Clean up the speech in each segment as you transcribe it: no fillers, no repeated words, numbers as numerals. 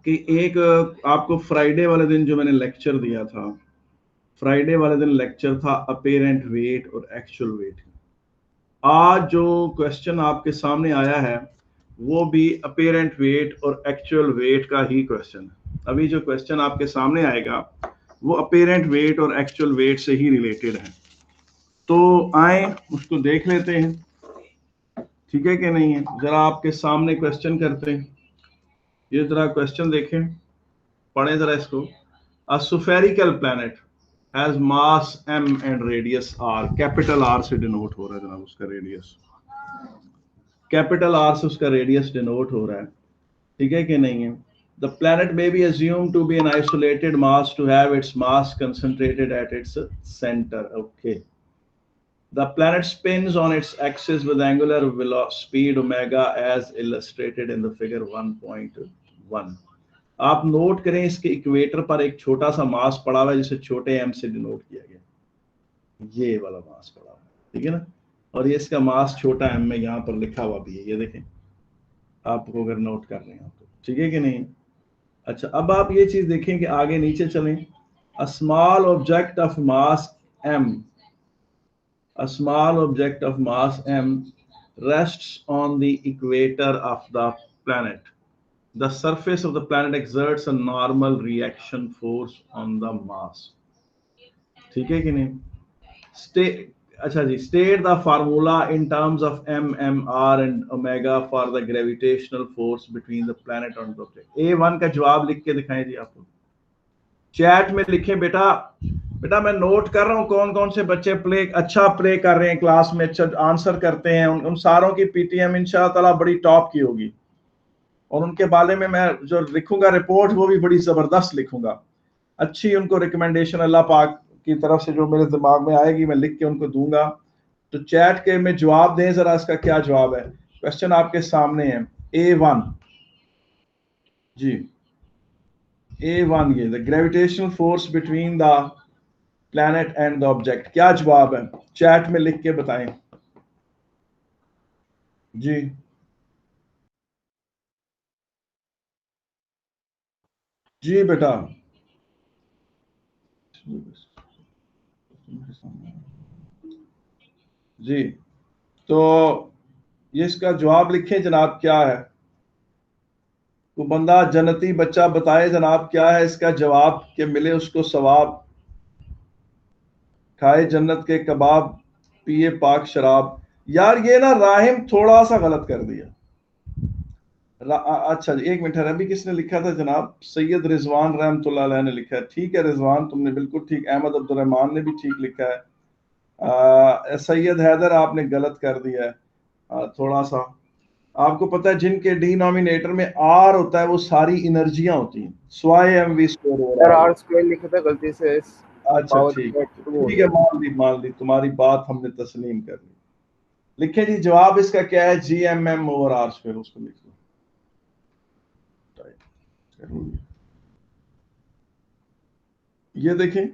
कि एक आपको फ्राइडे वाले दिन जो मैंने लेक्चर दिया था, फ्राइडे वाले दिन लेक्चर था अपेरेंट वेट और एक्चुअल वेट। आज जो क्वेश्चन आपके सामने आया है वो भी अपेरेंट वेट और एक्चुअल वेट का ही क्वेश्चन है। अभी जो क्वेश्चन आपके सामने आएगा वो अपेरेंट वेट और एक्चुअल वेट से ही रिलेटेड है। तो आए उसको देख लेते हैं, ठीक है कि नहीं है। जरा आपके सामने क्वेश्चन करते हैं। ये जरा क्वेश्चन देखें, पढ़ें जरा इसको। A spherical planet has mass m and radius r, capital R से डिनोट हो रहा है जनाब उसका रेडियस, कैपिटल R से उसका रेडियस डिनोट हो रहा है, ठीक है कि नहीं है। The planet may be assumed to be an isolated mass to have its mass concentrated at its center. Okay. The planet spins on its axis with angular speed omega as illustrated in the figure 1.1. आप note करें इसके equator पर एक छोटा सा मास पड़ा हुआ है जिसे छोटे m से डिनोट किया गया, ये वाला मास पड़ा हुआ है, ठीक है ना। और ये इसका मास छोटा m में यहाँ पर लिखा हुआ भी है, ये देखें आपको अगर नोट कर रहे हैं तो, ठीक है कि नहीं। अच्छा, अब आप ये चीज देखें कि आगे नीचे चलें। A small object of mass m, a small object of mass m rests on the equator of the planet. The surface of the planet exerts a normal reaction force on the mass. ठीक है कि नहीं। अच्छा जी, state the formula in terms of m, r and omega for the gravitational force between the planet and the object. A1 का जवाब लिख के दिखाएं जी आपको, चैट में लिखें। बेटा बेटा मैं नोट कर रहा हूँ कौन कौन से बच्चे अच्छा प्ले कर रहे हैं क्लास में, अच्छा आंसर करते हैं। उन सारों की पीटीएम इंशाल्लाह ताला बड़ी टॉप की होगी और उनके बारे में मैं जो लिखूंगा रिपोर्ट वो भी बड़ी जबरदस्त लिखूंगा। अच्छी उनको रिकमेंडेशन अल्लाह पाक की तरफ से जो मेरे दिमाग में आएगी मैं लिख के उनको दूंगा। तो चैट के में जवाब दें जरा, इसका क्या जवाब है। क्वेश्चन आपके सामने है A1 जी, A1 ये the gravitational force between the planet and the object, क्या जवाब है चैट में लिख के बताएं जी। जी बेटा, जी तो ये इसका जवाब लिखें जनाब, क्या है। वो बंदा जन्नती बच्चा बताए जनाब क्या है इसका जवाब, कि मिले उसको सवाब, खाए जन्नत के कबाब, पिए पाक शराब। यार ये ना राहिम थोड़ा सा गलत कर दिया। अच्छा जी, एक मिनट है, अभी किसने लिखा था जनाब, सैयद रिजवान रहमतुल्लाह अलैह ने लिखा है। ठीक है रिजवान, तुमने बिल्कुल ठीक। अहमद अब्दुलरहमान ने भी ठीक लिखा है। सैयद हैदर आपने गलत कर दिया है थोड़ा सा। आपको पता है जिनके डिनोमिनेटर में आर होता है वो सारी एनर्जियां होती हैं, स्वाय एम वी स्क्वायर हो सर रहा है। आर स्क्वायर लिखा था गलती से, अच्छा पावर ठीक हो ठीक है, गया। मान ली तुम्हारी बात हमने तस्लीम कर ली। लिखे जी जवाब इसका क्या है, G M M over R square, उसको लिख लो। ये देखें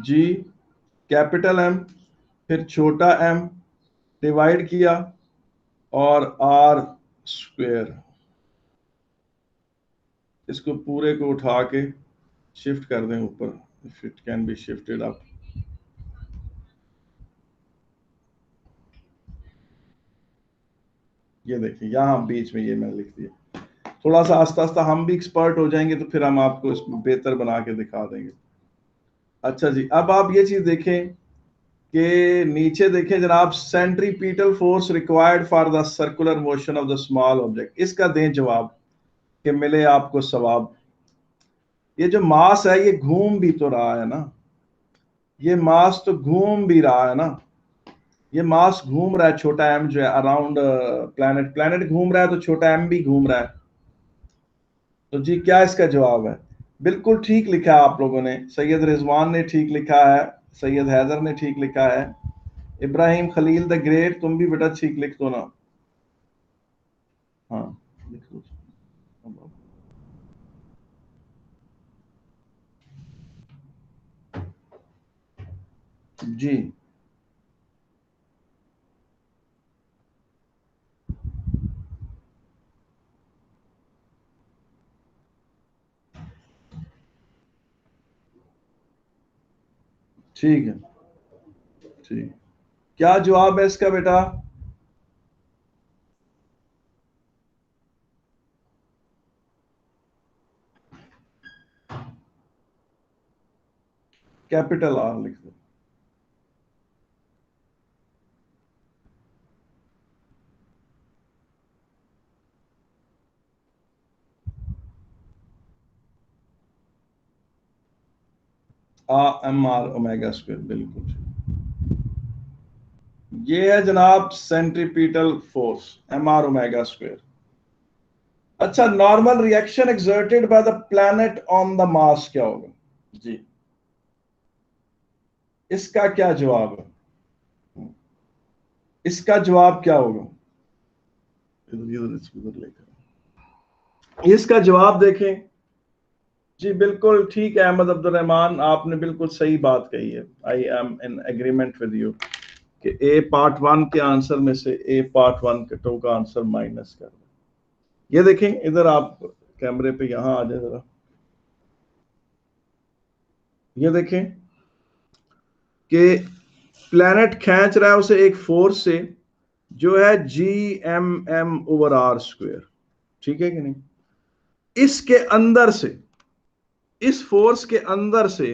जी, कैपिटल एम फिर छोटा एम डिवाइड किया और आर स्क्वायर, इसको पूरे को उठा के शिफ्ट कर दें ऊपर, if it can be shifted up. ये देखिए यहां बीच में ये मैंने लिख दिया। थोड़ा सा आस्ता आस्ता हम भी एक्सपर्ट हो जाएंगे तो फिर हम आपको इसको बेहतर बना के दिखा देंगे। अच्छा जी, अब आप ये चीज देखें कि नीचे देखें जनाब, centripetal force required for the circular motion of the small object, इसका दें जवाब कि मिले आपको सवाब। ये जो मास है ये घूम भी तो रहा है ना, ये मास तो घूम भी रहा है ना, ये मास घूम रहा है, छोटा एम जो है अराउंड प्लैनेट, प्लैनेट घूम रहा है तो छोटा एम भी घूम रहा है। तो जी क्या इसका जवाब है। बिल्कुल ठीक लिखा है आप लोगों ने, सैयद रिजवान ने ठीक लिखा है, सैयद हैदर ने ठीक लिखा है, इब्राहिम खलील द ग्रेट तुम भी बेटा ठीक लिख दो ना। हाँ लिख दो जी। ठीक है, ठीक। क्या जवाब है इसका बेटा? कैपिटल आर लिख दो। एम आर ओमेगा स्क्वायर, बिल्कुल ठीक। ये है जनाब centripetal force, M R omega square. अच्छा, normal reaction exerted by the planet on the mass क्या होगा जी? इसका क्या जवाब है? इसका जवाब क्या होगा? इसका जवाब देखें जी। बिल्कुल ठीक है अहमद अब्दुल रहमान, आपने बिल्कुल सही बात कही है। I am in agreement with you कि ए पार्ट वन के आंसर में से ए पार्ट वन के टू का आंसर माइनस कर दो। ये देखें इधर, आप कैमरे पे यहां आ जाए जरा। ये देखें कि प्लैनेट खींच रहा है उसे एक फोर्स से जो है G m m/r²। ठीक है कि नहीं? इसके अंदर से, इस फोर्स के अंदर से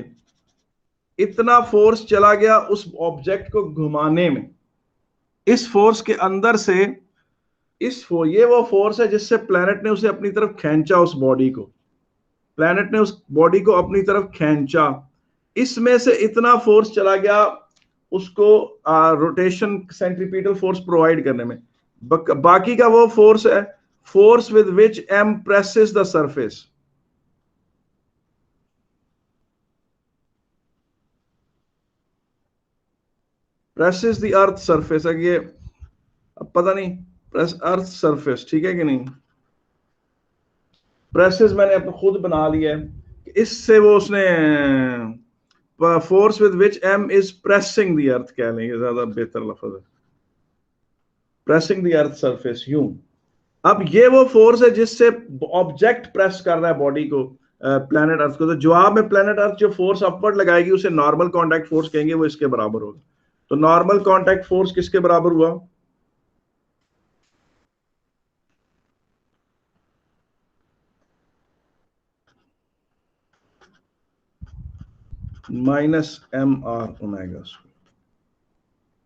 इतना फोर्स चला गया उस ऑब्जेक्ट को घुमाने में। इस फोर्स के अंदर से ये वो फोर्स है जिससे प्लैनेट ने उसे अपनी तरफ खींचा, उस बॉडी को। प्लैनेट ने उस बॉडी को अपनी तरफ खींचा, इसमें से इतना फोर्स चला गया उसको रोटेशन सेंट्रीपिटल फोर्स प्रोवाइड करने में। बाकी का वो फोर्स है, force with which M presses the surface. Presses the earth surface है ये, अब पता नहीं, प्रेस अर्थ सरफेस, ठीक है कि नहीं? प्रेसेस मैंने अपने खुद बना लिया है, इससे वो उसने force with which M is pressing the earth कह लेंगे, ज्यादा बेहतर लफ्ज है। प्रेसिंग द अर्थ सरफेस यूं। अब ये वो फोर्स है जिससे ऑब्जेक्ट प्रेस कर रहा है बॉडी को, प्लैनेट अर्थ को। तो जवाब में प्लैनेट अर्थ जो फोर्स अपवर्ड लगाएगी उसे नॉर्मल कांटेक्ट फोर्स कहेंगे, वो इसके बराबर होगा। तो नॉर्मल कांटेक्ट फोर्स किसके बराबर हुआ? -mr omega.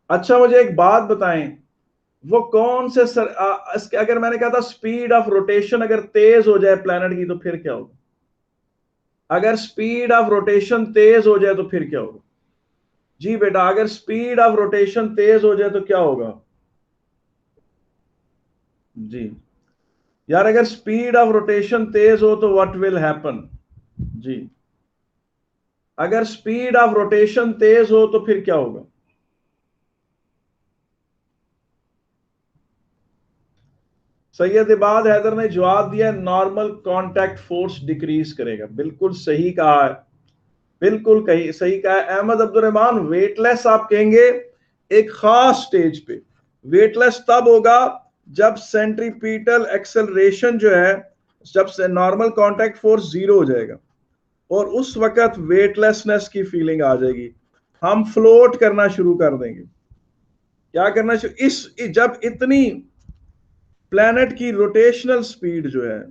अच्छा मुझे एक बात बताएं, वो कौन से अगर मैंने कहा था स्पीड ऑफ रोटेशन अगर तेज हो जाए प्लैनेट की तो फिर क्या होगा? अगर स्पीड ऑफ रोटेशन तेज हो जाए तो फिर क्या होगा? जी बेटा, अगर स्पीड ऑफ रोटेशन तेज हो जाए तो क्या होगा? जी यार, अगर स्पीड ऑफ रोटेशन तेज हो तो व्हाट विल हैपन? जी, अगर स्पीड ऑफ रोटेशन तेज हो तो फिर क्या होगा? सैयद इबाद हैदर ने जवाब दिया, नॉर्मल कांटेक्ट फोर्स डिक्रीज करेगा। बिल्कुल सही कहा है, बिल्कुल कही सही कहा है अहमद अब्दुल रहमान। वेटलेस आप कहेंगे एक खास स्टेज पे। वेटलेस तब होगा जब सेंट्रीपिटल एक्सेलरेशन जो है, जब से नॉर्मल कांटेक्ट फोर्स जीरो हो जाएगा और उस वक्त वेटलेसनेस की फीलिंग आ जाएगी, हम फ्लोट करना शुरू कर देंगे। क्या करना शुरू, इस जब इतनी प्लैनेट की रोटेशनल स्पीड जो है,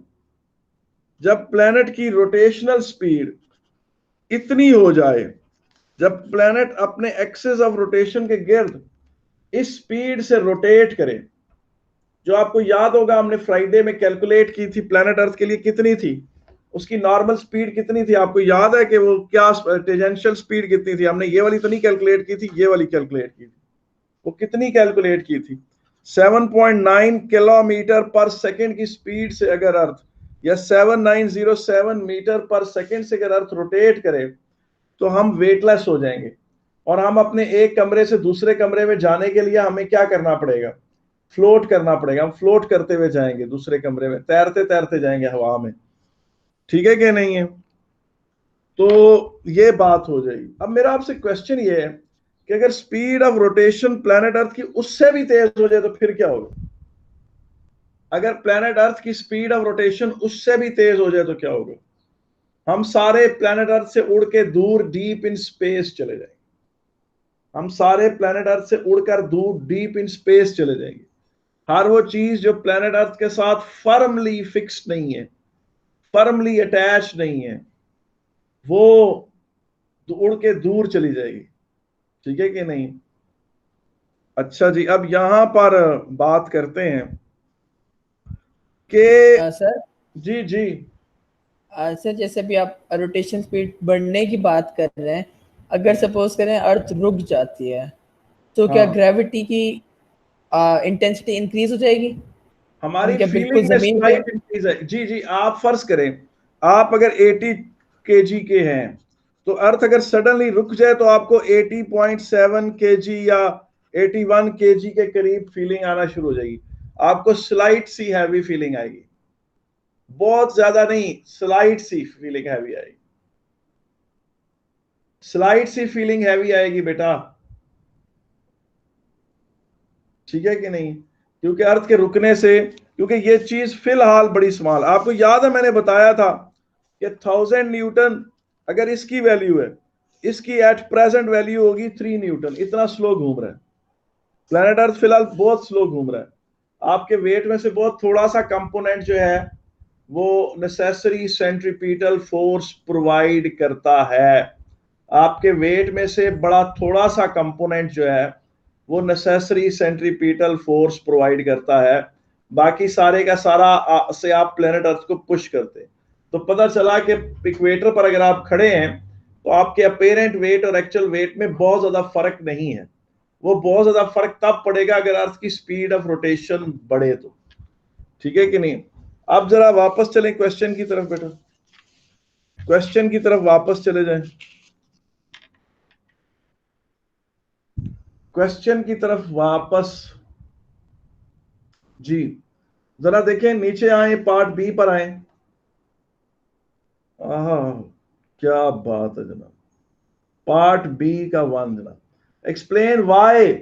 जब प्लैनेट की रोटेशनल स्पीड इतनी हो जाए, जब प्लैनेट अपने एक्सिस ऑफ रोटेशन के गिर्द इस स्पीड से रोटेट करे, जो आपको याद होगा हमने फ्राइडे में कैलकुलेट की थी प्लैनेट अर्थ के लिए कितनी थी, उसकी नॉर्मल स्पीड कितनी थी? आपको याद है कि वो क्या टेंजेंशियल स्पीड कितनी थी? हमने ये वाली तो नहीं कैलकुलेट की थी, ये वाली कैलकुलेट की थी। वो कितनी कैलकुलेट की थी? 7.9 किलोमीटर पर सेकंड की स्पीड से अगर अर्थ, या 7907 मीटर पर सेकंड से अगर अर्थ रोटेट करे तो हम वेटलेस हो जाएंगे और हम अपने एक कमरे से दूसरे कमरे में जाने के लिए हमें क्या करना पड़ेगा? फ्लोट करना पड़ेगा। हम फ्लोट करते हुए जाएंगे दूसरे कमरे में, तैरते तैरते जाएंगे हवा में। ठीक है कि नहीं है? तो ये बात हो जाएगी। अब मेरा आपसे क्वेश्चन ये है कि अगर स्पीड ऑफ रोटेशन प्लैनेट अर्थ की उससे भी तेज हो जाए तो फिर क्या होगा? अगर प्लैनेट अर्थ की स्पीड ऑफ रोटेशन उससे भी तेज हो जाए तो क्या होगा? हम सारे प्लैनेट अर्थ से उड़ के दूर डीप इन स्पेस चले जाएंगे। हम सारे प्लेनेट अर्थ से उड़कर दूर डीप इन स्पेस चले जाएंगे। हर वो चीज जो प्लेनेट अर्थ के साथ फर्मली फिक्स नहीं है, फर्मली अटैच नहीं है, वो उड़ के दूर चली जाएगी। ठीक है कि नहीं? अच्छा जी, अब यहां पर बात करते हैं कि सर जी जी सर जैसे भी आप रोटेशन स्पीड बढ़ने की बात कर रहे हैं, अगर सपोज करें अर्थ रुक जाती है तो क्या हाँ, ग्रेविटी की इंटेंसिटी इंक्रीज हो जाएगी? हमारी हम क्या बिल्कुल फीलिंग में जमीन पे? स्लाइट इंक्रीज है। जी जी, आप फर्ज करें आप अगर 80 केजी के हैं, तो अर्थ अगर सडनली रुक जाए तो आपको 80.7 केजी या 81 केजी के करीब फीलिंग आना शुरू हो जाएगी। आपको स्लाइट सी हैवी फीलिंग आएगी, बहुत ज्यादा नहीं, स्लाइट सी फीलिंग हैवी आएगी, स्लाइट सी फीलिंग हैवी आएगी बेटा। ठीक है कि नहीं? क्योंकि अर्थ के रुकने से, क्योंकि ये चीज फिलहाल बड़ी स्मॉल, आपको याद है मैंने बताया था कि 1000 न्यूटन अगर इसकी वैल्यू है, इसकी एट प्रेजेंट वैल्यू होगी 3 न्यूटन। इतना स्लो घूम रहा है प्लेनेट अर्थ, फिलहाल बहुत स्लो घूम रहा है। आपके वेट में से बहुत थोड़ा सा कंपोनेंट जो है वो नेसेसरी सेंट्रीपिटल फोर्स प्रोवाइड करता है। आपके वेट में से बड़ा थोड़ा सा कंपोनेंट जो है वो नेसेसरी सेंट्रीपिटल फोर्स प्रोवाइड करता है। बाकी सारे का सारा से आप प्लेनेट अर्थ को पुश करते हैं। तो पता चला कि इक्वेटर पर अगर आप खड़े हैं तो आपके अपेरेंट वेट और एक्चुअल वेट में बहुत ज्यादा फर्क नहीं है। वो बहुत ज्यादा फर्क तब पड़ेगा अगर अर्थ की स्पीड ऑफ रोटेशन बढ़े तो। ठीक है कि नहीं? अब जरा वापस चलें क्वेश्चन की तरफ बेटा, क्वेश्चन की तरफ वापस चले जाएं, क्वेश्चन की तरफ वापस। जी जरा देखें, नीचे आए, पार्ट बी पर आए। क्या बात है जनाब, पार्ट बी का 1 जनाब, explain why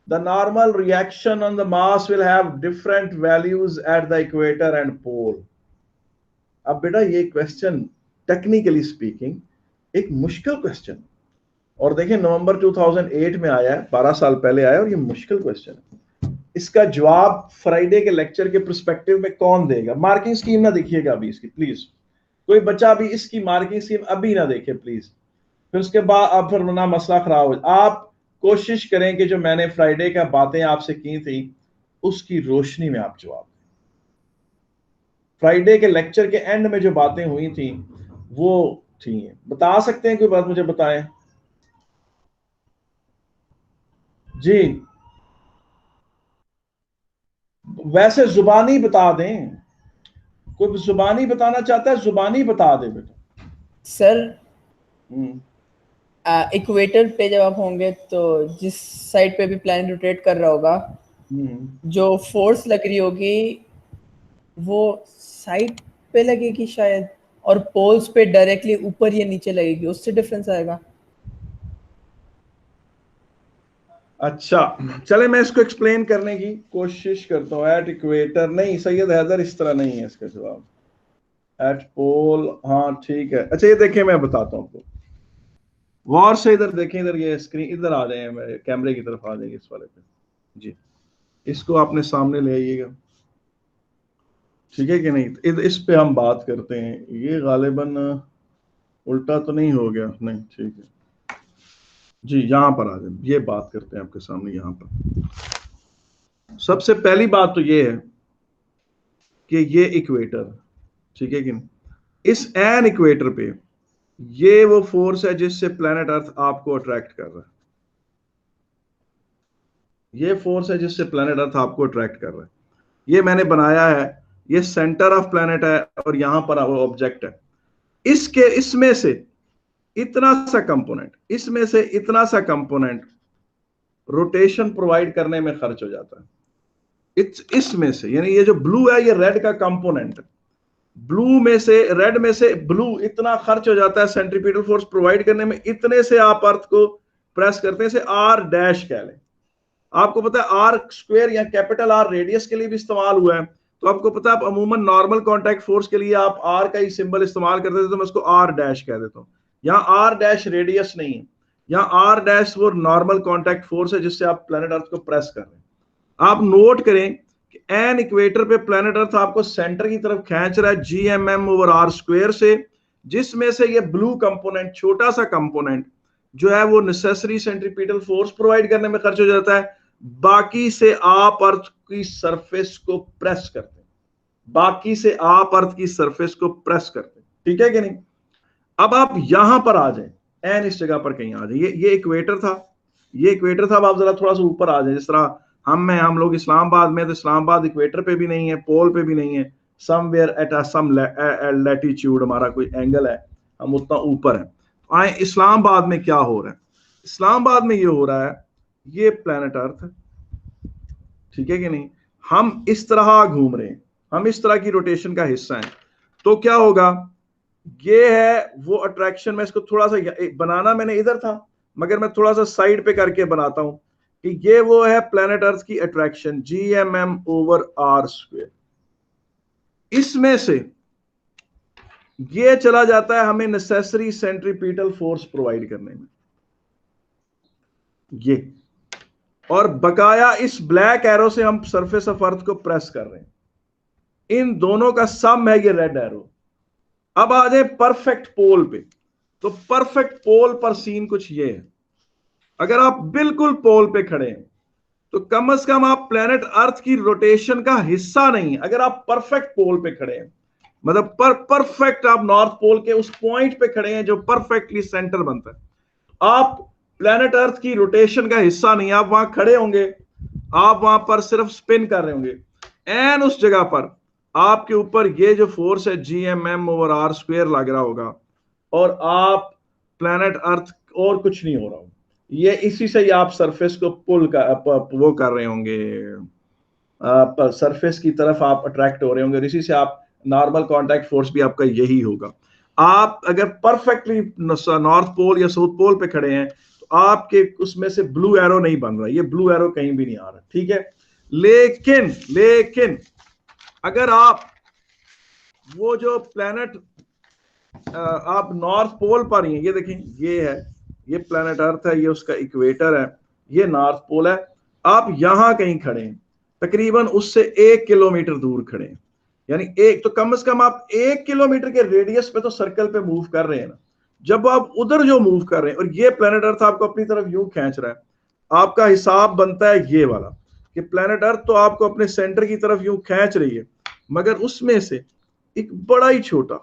the normal reaction on the mass will have different values at the equator and pole। अब बेटा ये क्वेश्चन टेक्निकली स्पीकिंग एक मुश्किल क्वेश्चन, और देखिए नवंबर 2008 में आया है, 12 साल पहले आया, और ये मुश्किल क्वेश्चन है। इसका जवाब फ्राइडे के लेक्चर के पर्सपेक्टिव में कौन देगा? मार्किंग स्कीम ना देखिएगा अभी इसकी प्लीज, कोई बच्चा अभी इसकी मार्किंग स्कीम अभी ना देखे प्लीज, फिर उसके बाद अब फिर ना मसला खराब हो। आप कोशिश करें कि जो मैंने फ्राइडे का बातें आपसे की थी उसकी रोशनी में आप जवाब, फ्राइडे के लेक्चर के एंड में जो बातें हुई थी वो थी। बता सकते हैं कोई बात मुझे बताएं जी, वैसे जुबानी बता दें, कोई जुबानी बताना चाहता है जुबानी बता दे बेटा। सर इक्वेटर पे जब आप होंगे तो जिस साइड पे भी प्लैनेट रोटेट कर रहा होगा, जो फोर्स लग रही होगी वो साइड पे लगेगी शायद, और पोल्स पे डायरेक्टली ऊपर या नीचे लगेगी, उससे डिफरेंस आएगा। अच्छा चले मैं इसको एक्सप्लेन करने की कोशिश करता हूँ। एट इक्वेटर नहीं सैयद हैदर, इस तरह नहीं है इसका जवाब। एट पोल, हाँ ठीक है। अच्छा ये देखिए मैं बताता हूँ आपको, गौर से इधर देखें, इधर ये स्क्रीन, इधर आ जाए, मेरे कैमरे की तरफ आ जाएंगे इस वाले पे जी, इसको आपने सामने ले आइएगा। ठीक है कि नहीं? इस पे हम बात करते हैं। ये गालिबन उल्टा तो नहीं हो गया? नहीं ठीक है जी, यहां पर आ जाए, ये बात करते हैं आपके सामने। यहां पर सबसे पहली बात तो ये है कि ये इक्वेटर, ठीक है कि नहीं, इस एन इक्वेटर पे ये वो फोर्स है जिससे प्लेनेट अर्थ आपको अट्रैक्ट कर रहा है। ये फोर्स है जिससे प्लेनेट अर्थ आपको अट्रैक्ट कर रहा है। ये मैंने बनाया है, ये सेंटर ऑफ प्लेनेट है और यहां पर वो ऑब्जेक्ट है। इसके इसमें से इतना सा कंपोनेंट, इसमें से इतना सा कंपोनेंट रोटेशन प्रोवाइड करने में खर्च हो जाता है। इसमें से, यानी ये जो ब्लू है ये रेड का कंपोनेंट है, ब्लू में से, रेड में से ब्लू इतना खर्च हो जाता है सेंट्रीपिटल फोर्स प्रोवाइड करने में। इतने से आप अर्थ को प्रेस करते हैं, इसे आर डैश कह लें। आपको पता है आर स्क्वायर या कैपिटल आर रेडियस के लिए भी इस्तेमाल हुआ है, तो आपको पता है आप अमूमन नॉर्मल कॉन्टैक्ट फोर्स के लिए आप आर का ही सिंबल इस्तेमाल करते थे, तो मैं उसको आर डैश कह देता हूं। यहां आर डैश रेडियस नहीं है, यहाँ आर डैश वो नॉर्मल कॉन्टैक्ट फोर्स है जिससे आप प्लैनेट अर्थ को प्रेस कर रहे हैं। आप नोट करें कि एन इक्वेटर पे प्लैनेट अर्थ आपको सेंटर की तरफ खींच रहा है GMM/r² से, जिसमें से ये ब्लू कंपोनेंट, छोटा सा कंपोनेंट जो है वो नेसेसरी सेंट्रीपिटल फोर्स प्रोवाइड करने में खर्च हो जाता है। बाकी से आप अर्थ की सरफेस को प्रेस करते हैं, बाकी से आप अर्थ की सरफेस को प्रेस करते हैं, ठीक है कि नहीं। अब आप यहां पर आ जाए, एन इस जगह पर कहीं आ जाए, ये इक्वेटर था, ये इक्वेटर था। अब आप जरा थोड़ा सा ऊपर आ जाए, जिस तरह हम लोग इस्लामाबाद में, तो इस्लामाबाद इक्वेटर पे भी नहीं है, पोल पे भी नहीं है, समवेयर एट सम लैटिट्यूड हमारा कोई एंगल है, हम उतना ऊपर है। आए इस्लामाबाद में क्या हो रहा है, इस्लामाबाद में ये हो रहा है, ये प्लैनेट अर्थ, ठीक है कि नहीं, हम इस तरह घूम रहे हैं, हम इस तरह की रोटेशन का हिस्सा है। तो क्या होगा, ये है वो अट्रैक्शन। मैं इसको थोड़ा सा बनाना मैंने इधर था, मगर मैं थोड़ा सा साइड पे करके बनाता हूं कि ये वो है प्लैनेट अर्थ की अट्रैक्शन GMM/r²। इसमें से ये चला जाता है हमें नेसेसरी सेंट्रीपिटल फोर्स प्रोवाइड करने में, ये, और बकाया इस ब्लैक एरो से हम सरफेस ऑफ अर्थ को प्रेस कर रहे हैं। इन दोनों का सम है ये रेड एरो। अब आ जाए परफेक्ट पोल पे, तो परफेक्ट पोल पर सीन कुछ ये है। अगर आप बिल्कुल पोल पे खड़े हैं तो कम से कम आप प्लेनेट अर्थ की रोटेशन का हिस्सा नहीं है। अगर आप परफेक्ट पोल पे खड़े हैं, मतलब परफेक्ट आप नॉर्थ पोल के उस पॉइंट पे खड़े हैं जो परफेक्टली सेंटर बनता है, आप प्लेनेट अर्थ की रोटेशन का हिस्सा नहीं। आप वहां खड़े होंगे, आप वहां पर सिर्फ स्पिन कर रहे होंगे, एंड उस जगह पर आपके ऊपर ये जो फोर्स है GMM/r² लग रहा होगा, और आप प्लेनेट अर्थ और कुछ नहीं हो रहा होगा, ये इसी से ही आप सरफेस को पुल वो कर रहे होंगे, सरफेस की तरफ आप अट्रैक्ट हो रहे होंगे, और इसी से आप नॉर्मल कांटेक्ट फोर्स भी आपका यही होगा। आप अगर परफेक्टली नॉर्थ पोल या साउथ पोल पे खड़े हैं तो आपके उसमें से ब्लू एरो नहीं बन रहा, ये ब्लू एरो कहीं भी नहीं आ रहा, ठीक है। लेकिन अगर आप वो जो प्लैनेट आप नॉर्थ पोल पर ही हैं, ये देखें, ये है, ये प्लैनेट अर्थ है, ये उसका इक्वेटर है, ये नॉर्थ पोल है। आप यहां कहीं खड़े हैं, तकरीबन उससे 1 किलोमीटर दूर खड़े हैं, यानी एक, तो कम से कम आप 1 किलोमीटर के रेडियस पे तो सर्कल पे मूव कर रहे हैं ना। जब आप उधर जो मूव कर रहे हैं और ये प्लैनेट अर्थ आपको अपनी तरफ यूं खींच रहा है, आपका हिसाब बनता है ये वाला कि प्लैनेट अर्थ तो आपको अपने सेंटर की तरफ यूं खींच रही है, मगर उसमें से एक बड़ा ही छोटा,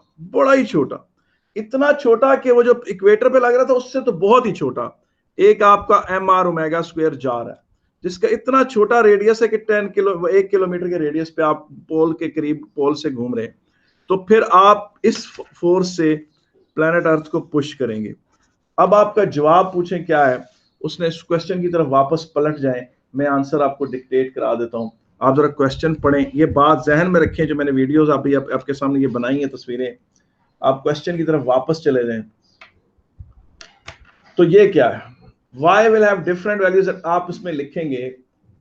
इतना छोटा कि वो जो इक्वेटर पे लग रहा था उससे तो बहुत ही छोटा, एक आपका MR⍵² जार है, जिसका इतना छोटा रेडियस है कि 1 किलोमीटर के रेडियस पे आप पोल के करीब पोल से घूम रहे हैं। तो फिर आप इस फोर्स से प्लैनेट अर्थ को पुश करेंगे। अब आपका जवाब पूछें क्या है, उसने इस क्वेश्चन की तरफ वापस पलट जाए, मैं आंसर आपको डिक्टेट करा देता हूं, आप जरा क्वेश्चन पढ़ें, ये बात जहन में रखें, जो मैंने वीडियोस अभी आपके सामने ये बनाई है तस्वीरें, आप क्वेश्चन की तरफ वापस चले जाएं। तो ये क्या है, y will have different values, आप इसमें लिखेंगे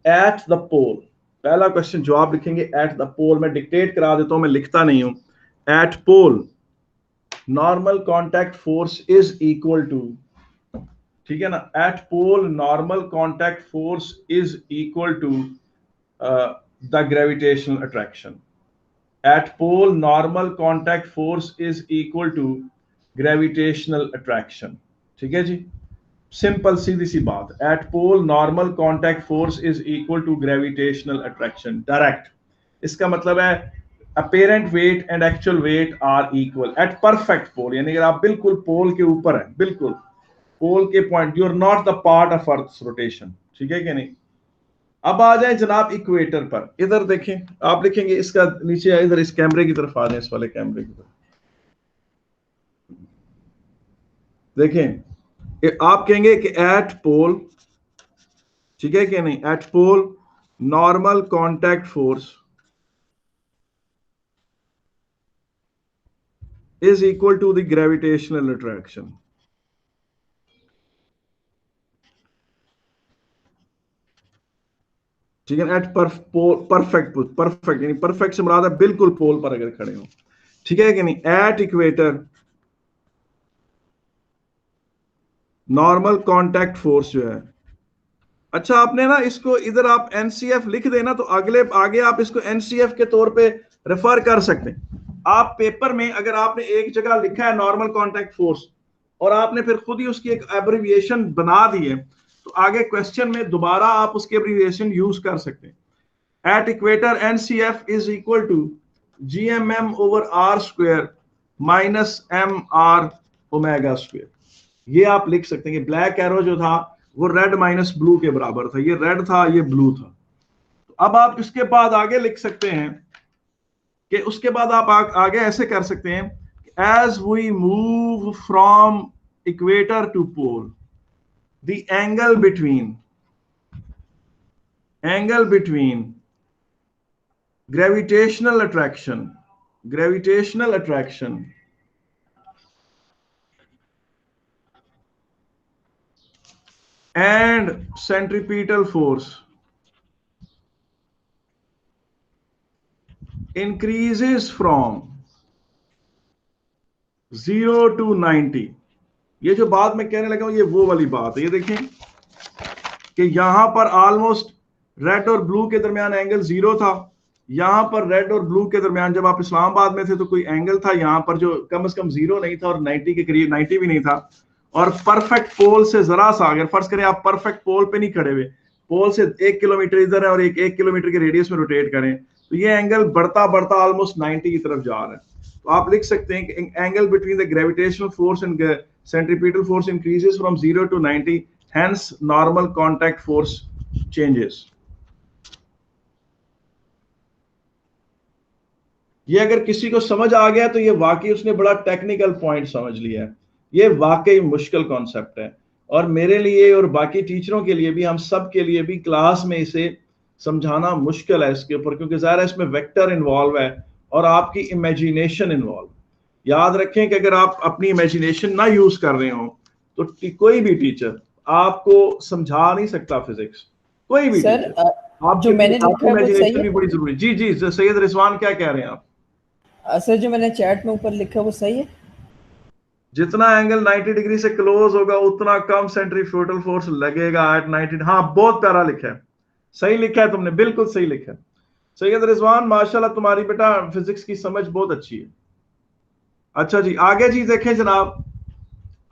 at the pole, पहला क्वेश्चन जो आप लिखेंगे at the pole, मैं डिक्टेट करा देता हूं, मैं लिखता नहीं हूं। at pole normal contact force is equal to, ठीक है ना, at pole normal contact force is equal to the gravitational attraction. At pole normal contact force is equal to gravitational attraction, ठीक है जी, सिंपल सीधी सी बात। At pole normal contact force is equal to gravitational attraction, direct. इसका मतलब है apparent weight and actual weight are equal at perfect pole, यानी अगर आप बिल्कुल पोल के ऊपर है, बिल्कुल पोल के point, you are not the part of earth rotation, ठीक है कि नहीं। अब आ जाए जनाब इक्वेटर पर, इधर देखें, आप लिखेंगे इसका नीचे, इधर इस कैमरे की तरफ आ जाए, इस वाले कैमरे की तरफ देखें, आप कहेंगे कि एट पोल, ठीक है कि नहीं, at pole normal contact force is equal to the gravitational attraction, ठीक है। एट परफेक्ट यानी परफेक्ट से मुराद है बिल्कुल पोल पर अगर खड़े हो, ठीक है कि नहीं। At equator normal contact force जो है। अच्छा आपने ना इसको इधर आप एनसीएफ लिख देना तो अगले आगे आप इसको एनसीएफ के तौर पे रेफर कर सकते हैं। आप पेपर में अगर आपने एक जगह लिखा है नॉर्मल कांटेक्ट फोर्स और आपने फिर खुद ही उसकी एक एब्रिविएशन बना दी है तो आगे क्वेश्चन में दोबारा आप उसकी एब्रिविएशन यूज कर सकते हैं। At equator NCF is equal to GMM over R square minus M R omega square. ये आप लिख सकते हैं कि ब्लैक एरो जो था वो रेड माइनस ब्लू के बराबर था, ये रेड था ये ब्लू था। तो अब आप इसके बाद आगे लिख सकते हैं कि उसके बाद आप आगे ऐसे कर सकते हैं, as we move from equator to pole the angle between gravitational attraction and centripetal force increases from 0 to 90। ये जो बात मैं कहने लगा हूं ये वो वाली बात है। ये देखें कि यहां पर ऑलमोस्ट रेड और ब्लू के दरमियान एंगल 0 था, यहां पर रेड और ब्लू के दरमियान जब आप इस्लामाबाद में थे तो कोई एंगल था यहां पर जो कम से कम 0 नहीं था और 90 के करीब 90 भी नहीं था। और परफेक्ट पोल से जरा सा अगर फर्ज करें आप परफेक्ट पोल पे नहीं खड़े हुए, पोल से 1 किलोमीटर इधर है और एक किलोमीटर के रेडियस में रोटेट करें तो ये एंगल बढ़ता बढ़ता ऑलमोस्ट 90 की तरफ जा रहा है। तो आप लिख सकते हैं कि angle between the gravitational force and centripetal force increases from 0 to 90, hence normal contact force changes. ये अगर किसी को समझ आ गया तो ये वाकई उसने बड़ा टेक्निकल पॉइंट समझ लिया है। ये वाकई मुश्किल कॉन्सेप्ट है और मेरे लिए और बाकी टीचरों के लिए भी, हम सब के लिए भी क्लास में इसे समझाना मुश्किल है इसके ऊपर, क्योंकि ज़ाहिर है इसमें वेक्टर इन्वॉल्व है और आपकी इमेजिनेशन इन्वॉल्व। याद रखें कि अगर आप अपनी इमेजिनेशन ना यूज कर रहे हो तो कोई भी टीचर आपको समझा नहीं सकता फिजिक्स, कोई भी सर, टीचर। आप जो मैंने लिखा है वो सही है? भी बड़ी जरूरी। जी जी सैयद रिजवान क्या कह रहे हैं आप? सर जो मैंने चैट में ऊपर लिखा है वो सही है? जितना एंगल 90 डिग्री से क्लोज होगा उतना कम सेंट्रीफ्यूगल फोर्स लगेगा एट 90। हाँ बहुत प्यारा लिखा है, सही लिखा है तुमने, बिल्कुल सही लिखा है सैयद रिजवान, माशाल्लाह तुम्हारी बेटा फिजिक्स की समझ बहुत अच्छी है। अच्छा जी आगे जी देखें जनाब,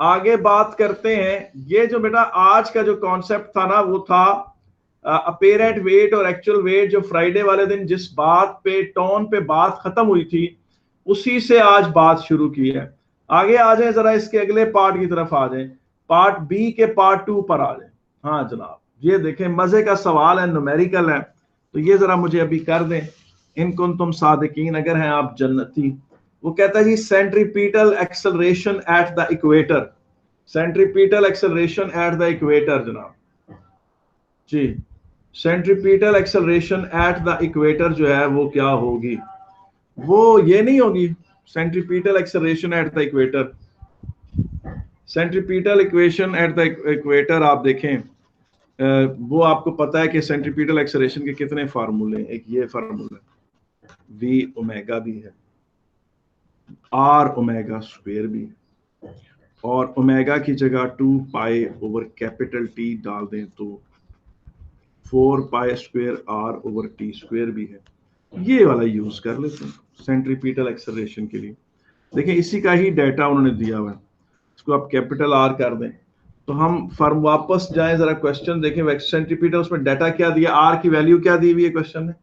आगे बात करते हैं। ये जो बेटा आज का जो कॉन्सेप्ट था ना वो था अपेरेंट वेट और एक्चुअल वेट। जो फ्राइडे वाले दिन जिस बात पे टोन पे बात खत्म हुई थी उसी से आज बात शुरू की है। आगे आ जाए जरा, इसके अगले पार्ट की तरफ आ जाए, पार्ट बी के पार्ट 2 पर आ जाए। हाँ जनाब ये देखें मजे का सवाल है, न्यूमेरिकल है, तो ये जरा मुझे अभी कर दें। इनको तुम सादिकीन अगर हैं आप जन्नती। वो कहता है जी centripetal acceleration at the equator, centripetal acceleration at the equator जनाब जी, centripetal acceleration at the equator जो है वो क्या होगी? वो ये नहीं होगी centripetal acceleration at the equator. Centripetal equation at the equator आप देखें, वो आपको पता है कि सेंट्रीपिटल एक्सेलरेशन के कितने फार्मूले हैं। एक ये फार्मूला वी ओमेगा भी है, आर ओमेगा स्क्वायर भी है, और ओमेगा की जगह 2 पाई ओवर कैपिटल टी डाल दें तो 4 pi square R over T square भी है। ये वाला यूज कर लेते हैं सेंट्रीपिटल एक्सेलरेशन के लिए। देखिए इसी का ही डाटा उन्होंने दिया हुआ है, इसको आप कैपिटल आर कर दें तो हम फॉर्म वापस जाएं, जरा क्वेश्चन देखें सेंट्रीपिटल, उसमें डाटा क्या दिया, आर की वैल्यू क्या दी हुई है क्वेश्चन में?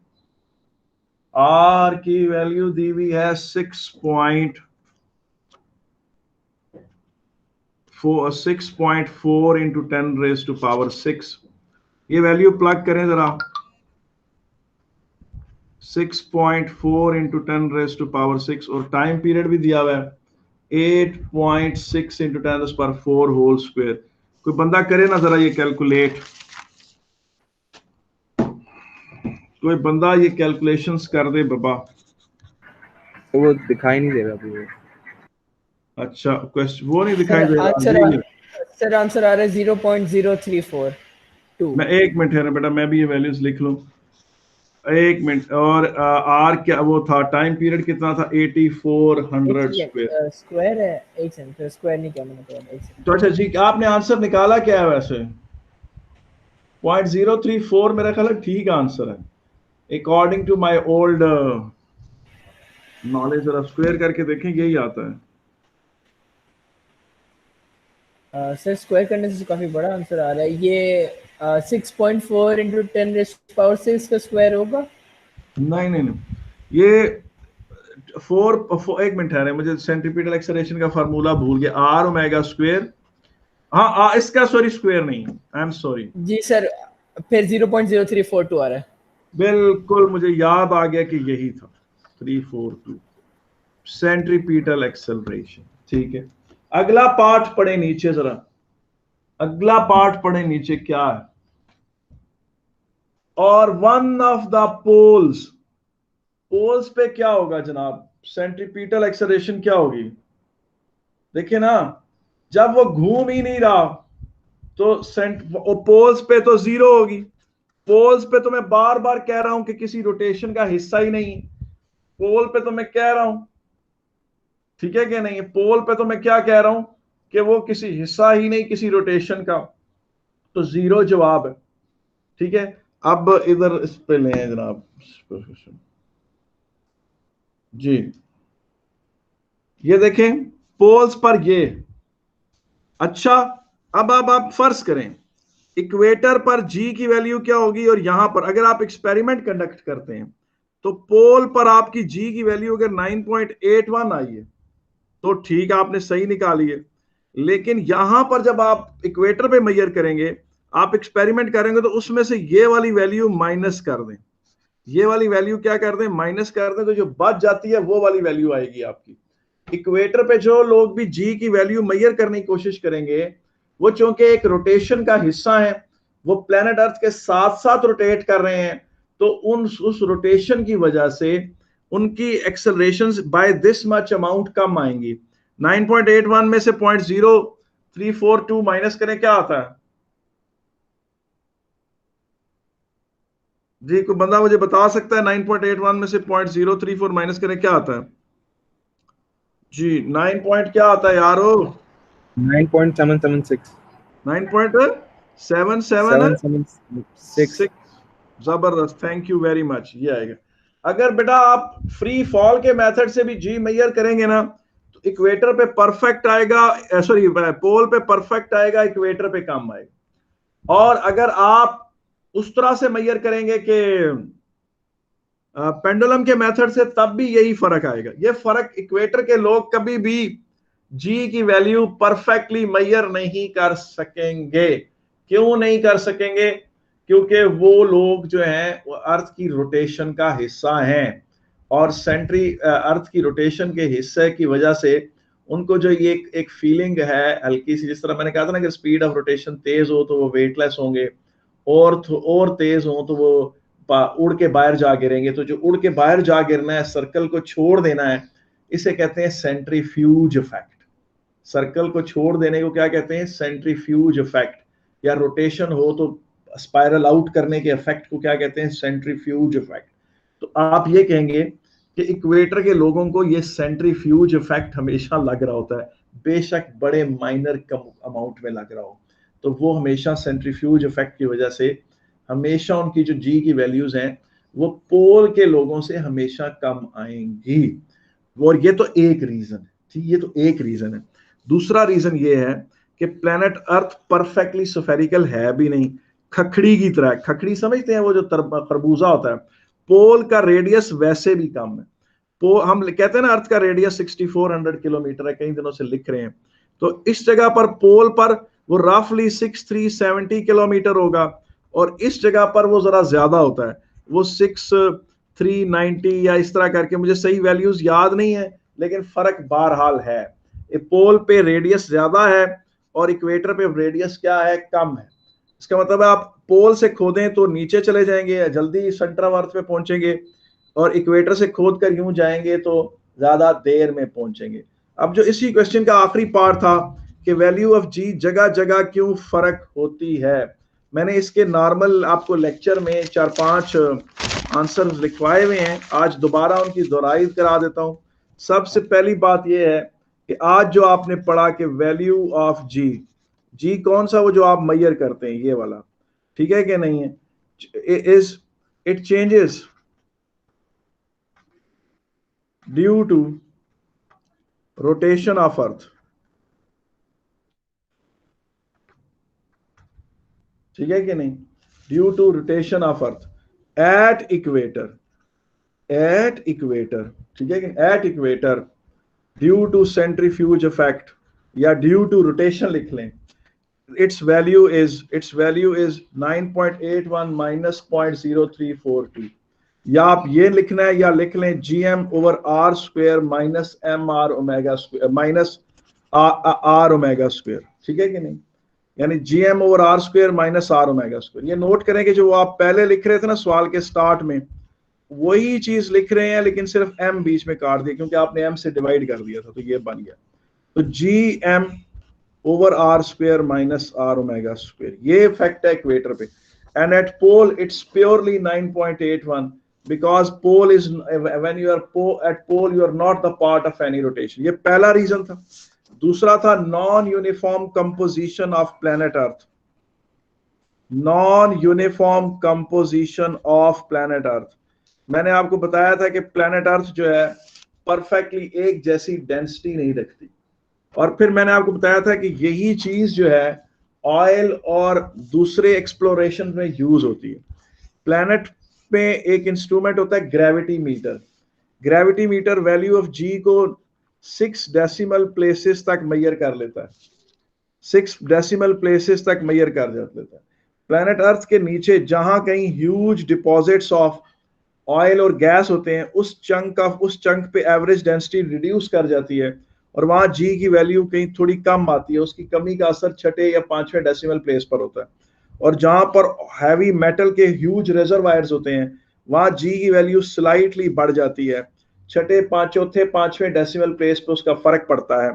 आर की वैल्यू दी हुई है 6.4 इंटू 10 रेज टू पावर 6। ये वैल्यू प्लग करें जरा, 6.4 इंटू 10 रेज टू पावर 6, और टाइम पीरियड भी दिया हुआ है 8.6 इंटू 10⁴ होल स्क्वायर। कोई बंदा करे ना जरा ये कैलकुलेट, कोई बंदा ये कैलकुलेशंस कर दे बाबा। तो वो दिखाई नहीं दे रहा अभी। अच्छा क्वेश्चन वो नहीं दिखाई दे रहा। सर आंसर आ रहा है 0.0342। मैं एक मिनट है ना बेटा, मैं भी ये वैल्यूज लिख लूं। एक मिनट, और आर क्या वो था, टाइम पीरियड कितना था, 8400 स्क्वायर है। एक सेकंड, स्क्वायर नहीं क्या मैंने कहा, एक सेकंड। तो अच्छा जी, आपने आंसर निकाला क्या है वैसे? 0.034 मेरा ख्याल है ठीक आंसर है according to my old knowledge. जरा स्क्वायर करके देखें, यही आता है। सर स्क्वायर करने से काफी बड़ा आंसर आ रहा है ये। 6.4 into 10⁻⁶ का स्क्वायर होगा? नहीं नहीं नहीं, ये एक मिनट ठहरे, मुझे सेंट्रीपिटल एक्सेलरेशन का फार्मूला भूल गया। आर ओमेगा स्क्वायर, हाँ इसका सॉरी स्क्वायर नहीं, I am sorry ji sir, फिर 0.0342 आ रहा है। बिल्कुल, मुझे याद आ गया कि यही था 342 सेंट्रीपिटल एक्सेलरेशन। ठीक है, अगला पार्ट पढ़े नीचे जरा, अगला पार्ट पढ़े नीचे क्या है। और one of the poles, poles पे क्या होगा जनाब, सेंट्रीपिटल एक्सेलरेशन क्या होगी? देखिए ना, जब वो घूम ही नहीं रहा तो पोल्स पे तो जीरो होगी। पोल्स पे तो मैं बार बार कह रहा हूं कि किसी रोटेशन का हिस्सा ही नहीं। पोल पे तो मैं कह रहा हूं, ठीक है कि नहीं, पोल पे तो मैं क्या कह रहा हूं कि वो किसी हिस्सा ही नहीं किसी रोटेशन का, तो जीरो जवाब है। ठीक है, अब इधर इस पे लें जनाब जी, ये देखें पोल्स पर ये। अच्छा, अब आप फर्ज करें इक्वेटर पर जी की वैल्यू क्या होगी, और यहां पर अगर आप एक्सपेरिमेंट कंडक्ट करते हैं तो पोल पर आपकी जी की वैल्यू अगर 9.81 आई है तो ठीक, आपने सही निकाली है। लेकिन यहां पर जब आप इक्वेटर पे मेजर करेंगे, आप एक्सपेरिमेंट करेंगे, तो उसमें से ये वाली वैल्यू माइनस कर दें, ये वाली वैल्यू क्या कर दें, माइनस कर दें, तो जो बच जाती है वो वाली वैल्यू आएगी आपकी। इक्वेटर पे जो लोग भी जी की वैल्यू मेजर करने की कोशिश करेंगे, वो चूंकि एक रोटेशन का हिस्सा है, वो प्लेनेट अर्थ के साथ साथ रोटेट कर रहे हैं, तो उस रोटेशन की वजह से उनकी एक्सेलरेशंस बाय दिस मच अमाउंट कम आएंगी। 9.81 में से 0.0342 माइनस करें, क्या आता है जी? कोई बंदा मुझे बता सकता है 9.81 में से 0.034 माइनस करें क्या आता है जी? 9 पॉइंट क्या आता है यारो? 9.776 9.776। जबरदस्त, थैंक यू वेरी मच, ये आएगा। अगर बेटा आप फ्री फॉल के मेथड से भी जी मेजर करेंगे ना, तो इक्वेटर पे परफेक्ट आएगा, सॉरी पोल पे परफेक्ट आएगा, इक्वेटर पे कम आएगा। और अगर आप उस तरह से मेजर करेंगे कि पेंडुलम के मेथड से, तब भी यही फर्क आएगा। ये फर्क, इक्वेटर के लोग कभी भी जी की वैल्यू परफेक्टली मेजर नहीं कर सकेंगे। क्यों नहीं कर सकेंगे? क्योंकि वो लोग जो हैं वो अर्थ की रोटेशन का हिस्सा हैं, और अर्थ की रोटेशन के हिस्से की वजह से उनको जो ये एक फीलिंग है हल्की सी, जिस तरह मैंने कहा था ना कि स्पीड ऑफ रोटेशन तेज हो तो वो वेटलेस होंगे, और तेज हो तो वो उड़ के बाहर जा गिरेंगे। तो जो उड़ के बाहर जा गिरना है, सर्कल को छोड़ देना है, इसे कहते हैं सेंट्रीफ्यूज इफेक्ट। सर्कल को छोड़ देने को क्या कहते हैं? Centrifuge effect. या रोटेशन हो तो स्पाइरल आउट करने के इफेक्ट को क्या कहते हैं? Centrifuge effect. तो आप ये कहेंगे कि इक्वेटर के लोगों को ये सेंट्रीफ्यूज इफेक्ट हमेशा लग रहा होता है, बेशक बड़े माइनर कम अमाउंट में लग रहा हो, तो वो हमेशा सेंट्रीफ्यूज इफेक्ट की वजह से हमेशा उनकी जो जी की वैल्यूज हैं वो पोल के लोगों से हमेशा कम आएंगी। और ये तो एक रीजन है, ठीक, ये तो एक रीजन है। दूसरा रीजन ये है कि प्लेनेट अर्थ परफेक्टली स्फेरिकल है भी नहीं, खखड़ी की तरह। खखड़ी समझते हैं, वो जो खरबूजा होता है, पोल का रेडियस वैसे भी कम है। हम कहते हैं ना अर्थ का रेडियस 6400 किलोमीटर है, कई दिनों से लिख रहे हैं, तो इस जगह पर पोल पर वो रफली 6370 किलोमीटर होगा, और इस जगह पर वो जरा ज्यादा होता है, वो 6390 या इस तरह करके, मुझे सही वैल्यूज याद नहीं है, लेकिन फर्क बहरहाल है। पोल पे रेडियस ज्यादा है और इक्वेटर पे रेडियस क्या है? कम है। इसका मतलब है आप पोल से खोदें तो नीचे चले जाएंगे, जल्दी सेंटर ऑफ अर्थ पे पहुंचेंगे, और इक्वेटर से खोद कर यूं जाएंगे तो ज्यादा देर में पहुंचेंगे। अब जो इसी क्वेश्चन का आखिरी पार्ट था कि वैल्यू ऑफ जी जगह जगह क्यों फर्क होती है, मैंने इसके नॉर्मल आपको लेक्चर में 4-5 आंसर लिखवाए हुए हैं, आज दोबारा उनकी दोहराई करा देता हूं। सबसे पहली बात यह है कि आज जो आपने पढ़ा कि वैल्यू ऑफ जी, जी कौन सा, वो जो आप मेजर करते हैं ये वाला, ठीक है कि नहीं है, is it changes due to rotation of earth, ठीक है कि नहीं, due to rotation of earth at equator, ठीक है कि at equator, due to centrifuge effect या ड्यू टू रोटेशन लिख लें, its value is 9.81 minus 0.0342, या आप ये लिखना है या लिख लें gm over r square minus mr omega square minus r omega square, ठीक है कि नहीं, यानी gm over r square minus r omega square। ये नोट करें कि जो आप पहले लिख रहे थे ना सवाल के स्टार्ट में, वही चीज लिख रहे हैं लेकिन सिर्फ m बीच में काट दिया क्योंकि आपने m से डिवाइड कर दिया था, तो ये बन गया, तो gm over R square minus R omega square, ये इफेक्ट है इक्वेटर पे। And at pole it's purely 9.81 because pole is when you are at pole you are not the part of any rotation, ये पहला reason था। दूसरा था non uniform composition of planet Earth, non uniform composition of planet Earth. मैंने आपको बताया था कि प्लैनेट अर्थ जो है परफेक्टली एक जैसी डेंसिटी नहीं रखती, और फिर मैंने आपको बताया था कि यही चीज जो है ऑयल और दूसरे एक्सप्लोरेशन में यूज होती है। प्लैनेट पे एक इंस्ट्रूमेंट होता है gravity meter, gravity meter value of g को 6 डेसिमल प्लेसेस तक मेजर कर लेता है, 6 डेसिमल प्लेसेस तक मेजर कर लेता है। प्लैनेट अर्थ के नीचे जहां कहीं ह्यूज डिपॉजिट्स ऑफ ऑयल और गैस होते हैं, उस चंक पे एवरेज डेंसिटी रिड्यूस कर जाती है और वहां जी की वैल्यू कहीं थोड़ी कम आती है, उसकी कमी का असर 6 या 5वें डेसिमल प्लेस पर होता है। और जहां पर हैवी मेटल के ह्यूज रिजर्वायर्स होते हैं वहां जी की वैल्यू स्लाइटली बढ़ जाती है, 5वें डेसिमल प्लेस पर उसका फर्क पड़ता है।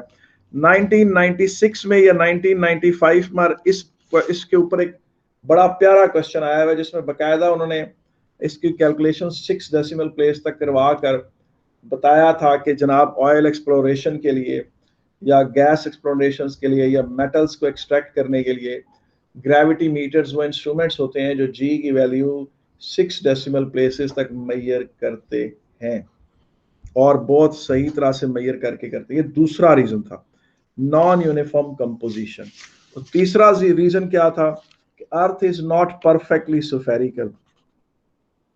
1996 में या 1995 में इसके ऊपर एक बड़ा प्यारा क्वेश्चन आया हुआ जिसमें बकायदा उन्होंने इसकी कैलकुलेशन 6 डेसिमल प्लेस तक करवा कर बताया था कि जनाब ऑयल एक्सप्लोरेशन के लिए या गैस एक्सप्लोरेशन के लिए या मेटल्स को एक्सट्रैक्ट करने के लिए ग्रेविटी मीटर्स वो इंस्ट्रूमेंट्स होते हैं जो जी की वैल्यू 6 डेसिमल प्लेसेस तक मेजर करते हैं और बहुत सही तरह से मेजर करके करते हैं। ये दूसरा रीजन था, नॉन यूनिफॉर्म कंपोजिशन। तो तीसरा रीजन क्या था कि earth is not perfectly spherical,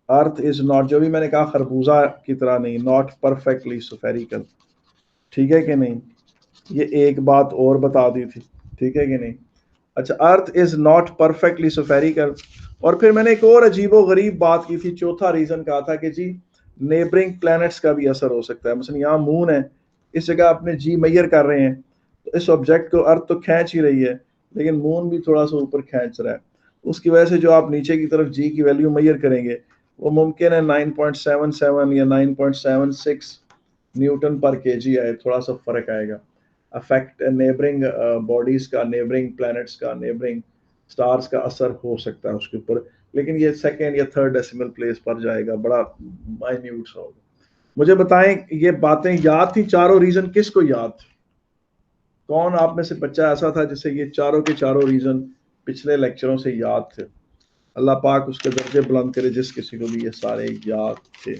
earth is not, जो भी मैंने कहा खरबूजा की तरह नहीं, नॉट परफेक्टली स्फेरिकल, ठीक है कि नहीं, ये एक बात और बता दी थी, ठीक है कि नहीं। अच्छा, earth is not perfectly spherical. और फिर मैंने एक और अजीबो गरीब बात की थी, चौथा रीजन कहा था कि जी नेबरिंग प्लैनेट्स का भी असर हो सकता है। मतलब यहाँ मून है, इस जगह अपने जी मेजर कर रहे हैं तो इस ऑब्जेक्ट को अर्थ तो खींच ही रही है लेकिन मून भी थोड़ा सा ऊपर खींच रहा है, उसकी वजह से जो आप नीचे की तरफ जी की वैल्यू मेजर करेंगे वो मुमकिन है 9.77 या 9.76 न्यूटन पर केजी आए, थोड़ा सा फर्क आएगा। अफेक्ट नेबरिंग बॉडीज का, नेबरिंग प्लैनेट्स का, नेबरिंग स्टार्स का असर हो सकता है उसके ऊपर, लेकिन ये 2nd या 3rd डेसिमल प्लेस पर जाएगा, बड़ा माइन्यूट सा होगा। मुझे बताएं ये बातें याद थी, चारों रीजन किसको याद थे? कौन आप में से बच्चा ऐसा था जिसे ये चारों के चारों रीजन पिछले लेक्चरों से याद थे? अल्लाह पाक उसके दर्जे बुलंद करे जिस किसी को भी ये सारे याद थे।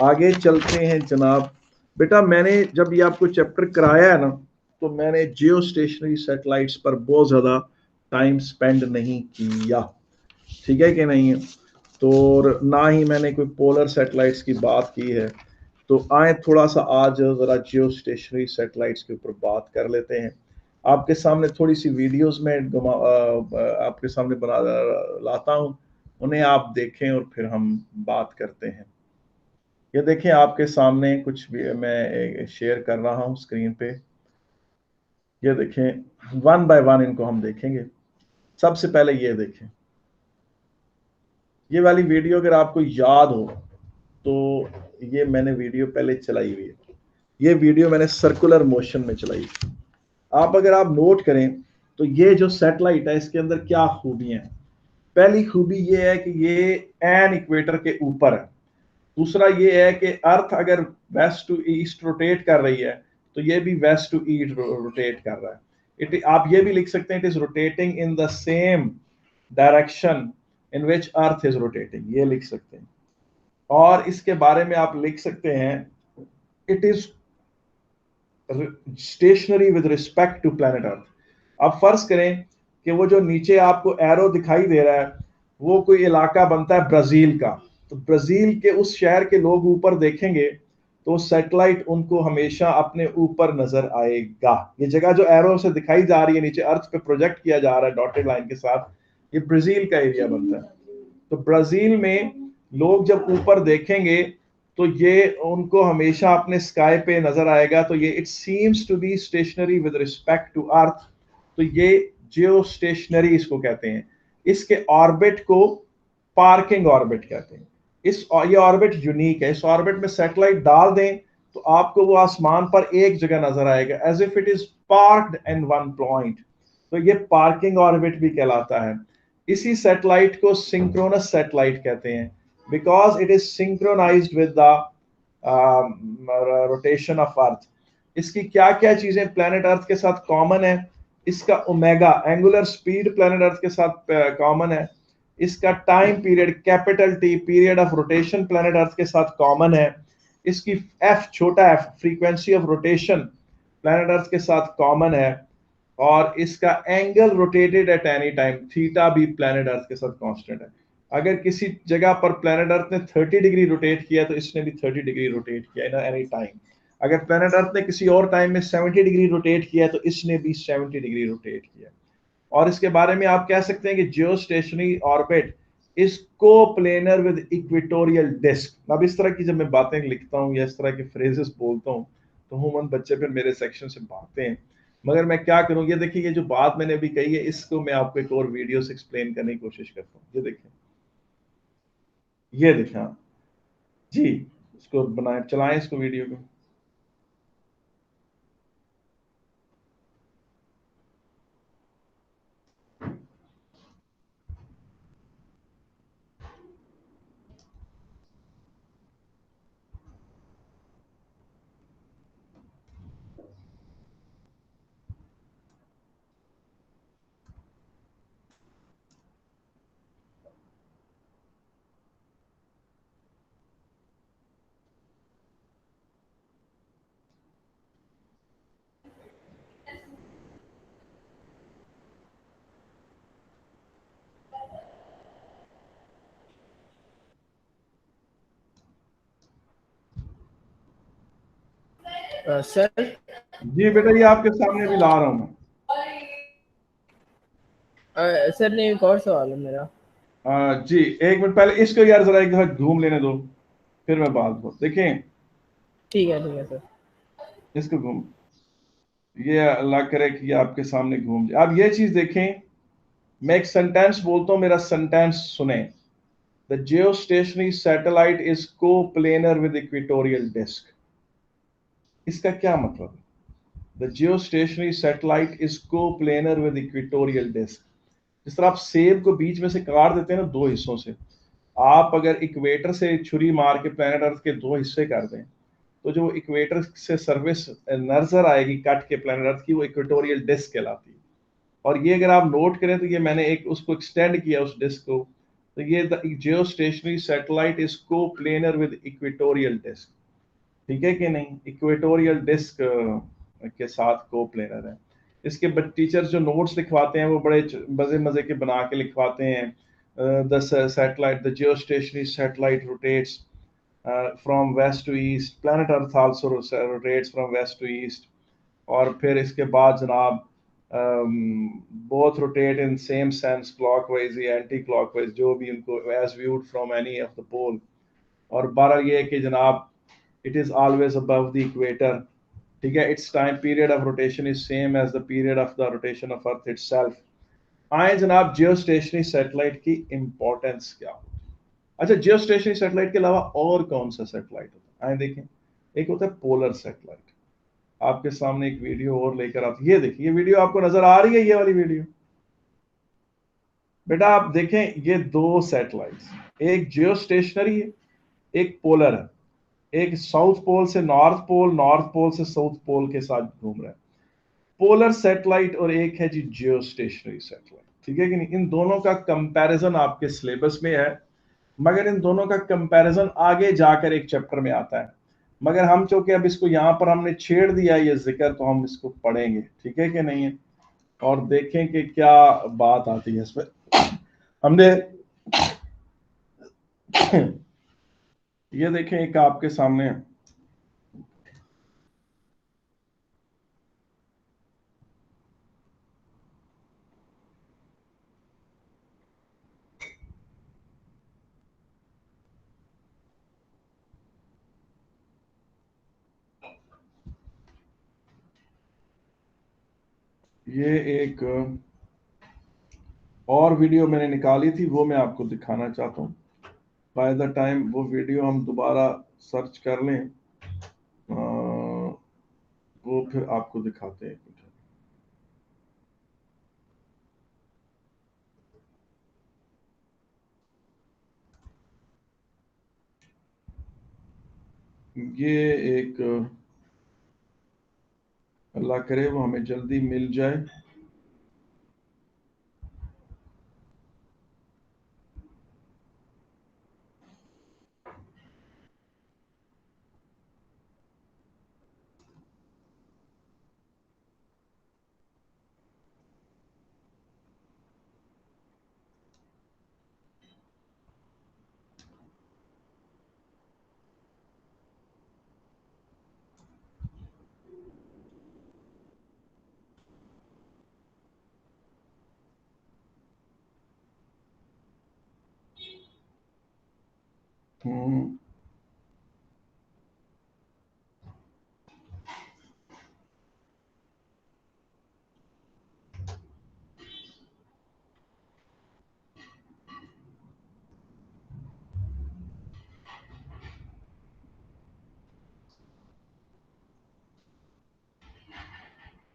आगे चलते हैं जनाब। बेटा मैंने जब ये आपको चैप्टर कराया है ना तो मैंने जियो स्टेशनरी सैटेलाइट्स पर बहुत ज़्यादा टाइम स्पेंड नहीं किया, ठीक है कि नहीं, तो ना ही मैंने कोई पोलर सैटेलाइट्स की बात की है। तो आए थोड़ा सा आज ज़रा जियो स्टेशनरी सैटेलाइट्स के ऊपर बात कर लेते हैं। आपके सामने थोड़ी सी वीडियोस में आपके सामने बना लाता हूँ, उन्हें आप देखें और फिर हम बात करते हैं। ये देखें आपके सामने कुछ भी मैं शेयर कर रहा हूँ स्क्रीन पे, ये देखें 1 बाय 1 इनको हम देखेंगे। सबसे पहले ये देखें, ये वाली वीडियो अगर आपको याद हो तो ये मैंने वीडियो पहले चलाई हुई है, ये वीडियो मैंने सर्कुलर मोशन में चलाई। आप अगर आप नोट करें तो ये जो सैटेलाइट है इसके अंदर क्या खूबियां हैं। पहली खूबी ये है कि ये एन इक्वेटर के ऊपर है। दूसरा ये है कि अर्थ अगर वेस्ट टू ईस्ट रोटेट कर रही है तो ये भी वेस्ट टू ईस्ट रोटेट कर रहा है। आप ये भी लिख सकते हैं, it is rotating in the same direction in which earth is rotating, ये लिख सकते हैं। और इसके बारे में आप लिख सकते हैं it is stationary with respect to planet Earth. अब फर्ज करें कि वो जो नीचे आपको एरो दिखाई दे रहा है वो कोई इलाका बनता है ब्राजील का, तो ब्राजील के उस शहर के लोग ऊपर देखेंगे तो सैटेलाइट उनको हमेशा अपने ऊपर नजर आएगा। ये जगह जो एरो से दिखाई जा रही है नीचे अर्थ पे प्रोजेक्ट किया जा रहा है डॉटेड लाइन के साथ, ये ब्राजील का एरिया बनता है। तो ब्राजील में लोग जब ऊपर देखेंगे तो ये उनको हमेशा अपने स्काई पे नजर आएगा। तो ये it seems to be stationary with respect to earth, तो ये जियो स्टेशनरी इसको कहते हैं। इसके ऑर्बिट को पार्किंग ऑर्बिट कहते हैं। ये ऑर्बिट यूनिक है। इस ऑर्बिट में सैटेलाइट डाल दें तो आपको वो आसमान पर एक जगह नजर आएगा, as if it is parked in one point. तो ये पार्किंग ऑर्बिट भी कहलाता है। इसी सैटेलाइट को सिंक्रोनस सैटेलाइट कहते हैं because it is synchronised with the rotation of earth. इसकी क्या क्या चीजें प्लैनेट अर्थ के साथ कॉमन है? इसका omega angular speed planet Earth के साथ कॉमन है। इसका time period capital T period of rotation planet Earth के साथ कॉमन है। इसकी एफ छोटा F frequency of rotation planet Earth के साथ कॉमन है। और इसका angle rotated at any time theta भी प्लैनेट अर्थ के साथ कांस्टेंट है। अगर किसी जगह पर प्लैनेट अर्थ ने 30 डिग्री रोटेट किया तो इसने भी 30 डिग्री रोटेट किया इन एनी टाइम। अगर प्लैनेट अर्थ ने किसी और टाइम में 70 डिग्री रोटेट किया तो इसने भी 70 डिग्री रोटेट किया। और इसके बारे में आप कह सकते हैं कि geostationary orbit is coplanar with equatorial disc. अब इस तरह की जब मैं बातें लिखता हूँ या इस तरह के फ्रेजेस बोलता हूँ तो हुमन बच्चे फिर मेरे सेक्शन से भागते हैं, मगर मैं क्या करूँ। ये देखिए, ये जो बात मैंने अभी कही है इसको मैं आपको एक और वीडियो से एक्सप्लेन करने की कोशिश करता हूँ। ये देखिए, ये देखा जी, इसको बनाए चलाएं इसको वीडियो को। सर जी बेटा, ये आपके सामने भी ला रहा हूँ मैं। सर नहीं, एक और सवाल है मेरा। जी एक मिनट पहले इसको यार जरा एक दफा घूम लेने दो फिर मैं बात बोल। देखें, ठीक है सर, इसको घूम, ये अल्लाह करे कि ये आपके सामने घूम जाए। आप ये चीज देखें, मैं एक सेंटेंस बोलता हूं, मेरा सेंटेंस सुने। The geostationary satellite is coplanar with equatorial disc. इसका क्या मतलब है? The geostationary satellite is coplanar with equatorial disc. जिस तरह आप सेब को बीच में से काट देते हैं ना दो हिस्सों से, आप अगर इक्वेटर से छुरी मार के प्लैनेट अर्थ के दो हिस्से कर दें तो जो इक्वेटर से सर्विस नजर आएगी कट के प्लैनेट अर्थ की, वो इक्वेटोरियल डिस्क कहलाती है। और ये अगर आप नोट करें तो ये मैंने एक उसको एक्सटेंड किया उस डिस्क को, तो ये the geostationary satellite is को प्लेनर विद इक्वेटोरियल डिस्क। ठीक है कि नहीं? इक्वेटोरियल डिस्क के साथ को प्लेनर है। इसके टीचर्स जो नोट्स लिखवाते हैं वो बड़े मजे मजे के बना के लिखवाते हैं। The satellite the geostationary satellite rotates from west to east, planet earth also rotates from west to east. और फिर इसके बाद जनाब both rotate in same sense clockwise या anti clockwise, जो भी उनको as viewed from any of the pole। और 12 ये कि जनाब it is always above the equator। ठीक है, its time period of rotation is same as the period of the rotation of earth itself। आए जनाब जियो स्टेशनरी सैटेलाइट की importance क्या होती है। अच्छा, जियो स्टेशनरी सैटेलाइट के अलावा और कौन सा सैटेलाइट होता है? आए देखें, एक होता है पोलर सैटेलाइट। आपके सामने एक वीडियो और लेकर आते, ये देखिए, ये वीडियो आपको नजर आ रही है, ये वाली वीडियो, बेटा आप देखें ये दो सैटेलाइट्स, एक जियो स्टेशनरी है, एक पोलर है, एक साउथ पोल से नॉर्थ पोल, नॉर्थ पोल से साउथ पोल के साथ घूम रहा है, पोलर सैटेलाइट, और एक है जी जियो स्टेशनरी सैटेलाइट, ठीक है कि नहीं। इन दोनों का कंपैरिजन आपके सिलेबस में है, मगर इन दोनों का कंपैरिजन आगे जाकर एक चैप्टर में आता है, मगर हम चूंकि अब इसको यहाँ पर हमने छेड़ दिया ये जिक्र, तो हम इसको पढ़ेंगे, ठीक है कि नहीं है, और देखें कि क्या बात आती है इसमें। हमने ये देखें एक आपके सामने ये एक और वीडियो मैंने निकाली थी, वो मैं आपको दिखाना चाहता हूँ। बाय द टाइम वो वीडियो हम दोबारा सर्च कर लें, वो फिर आपको दिखाते हैं। ये एक, अल्लाह करे वो हमें जल्दी मिल जाए।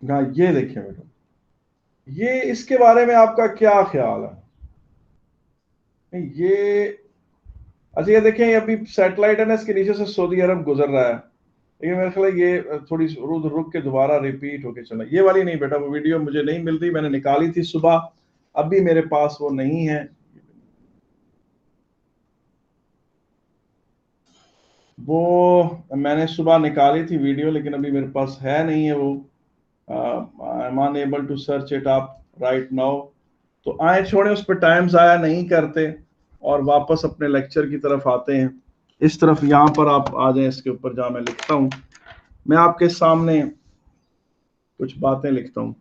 हाँ ये देखिए बेटा, ये इसके बारे में आपका क्या ख्याल है? ये अच्छा, ये देखें अभी सैटेलाइट है ना, इसके नीचे से सऊदी अरब गुजर रहा है, लेकिन मेरे ख्याल ये थोड़ी रुक के दोबारा रिपीट होके चला। ये वाली नहीं बेटा, वो वीडियो मुझे नहीं मिलती, मैंने निकाली थी सुबह, अभी मेरे पास वो नहीं है। वो मैंने सुबह निकाली थी वीडियो, लेकिन अभी मेरे पास है नहीं है वो। I am unable to search it up right now. तो आए छोड़े, उस पर टाइम जाया नहीं करते और वापस अपने लेक्चर की तरफ आते हैं। इस तरफ यहाँ पर आप आ जाएं, इसके ऊपर जहाँ मैं लिखता हूँ, मैं आपके सामने कुछ बातें लिखता हूँ।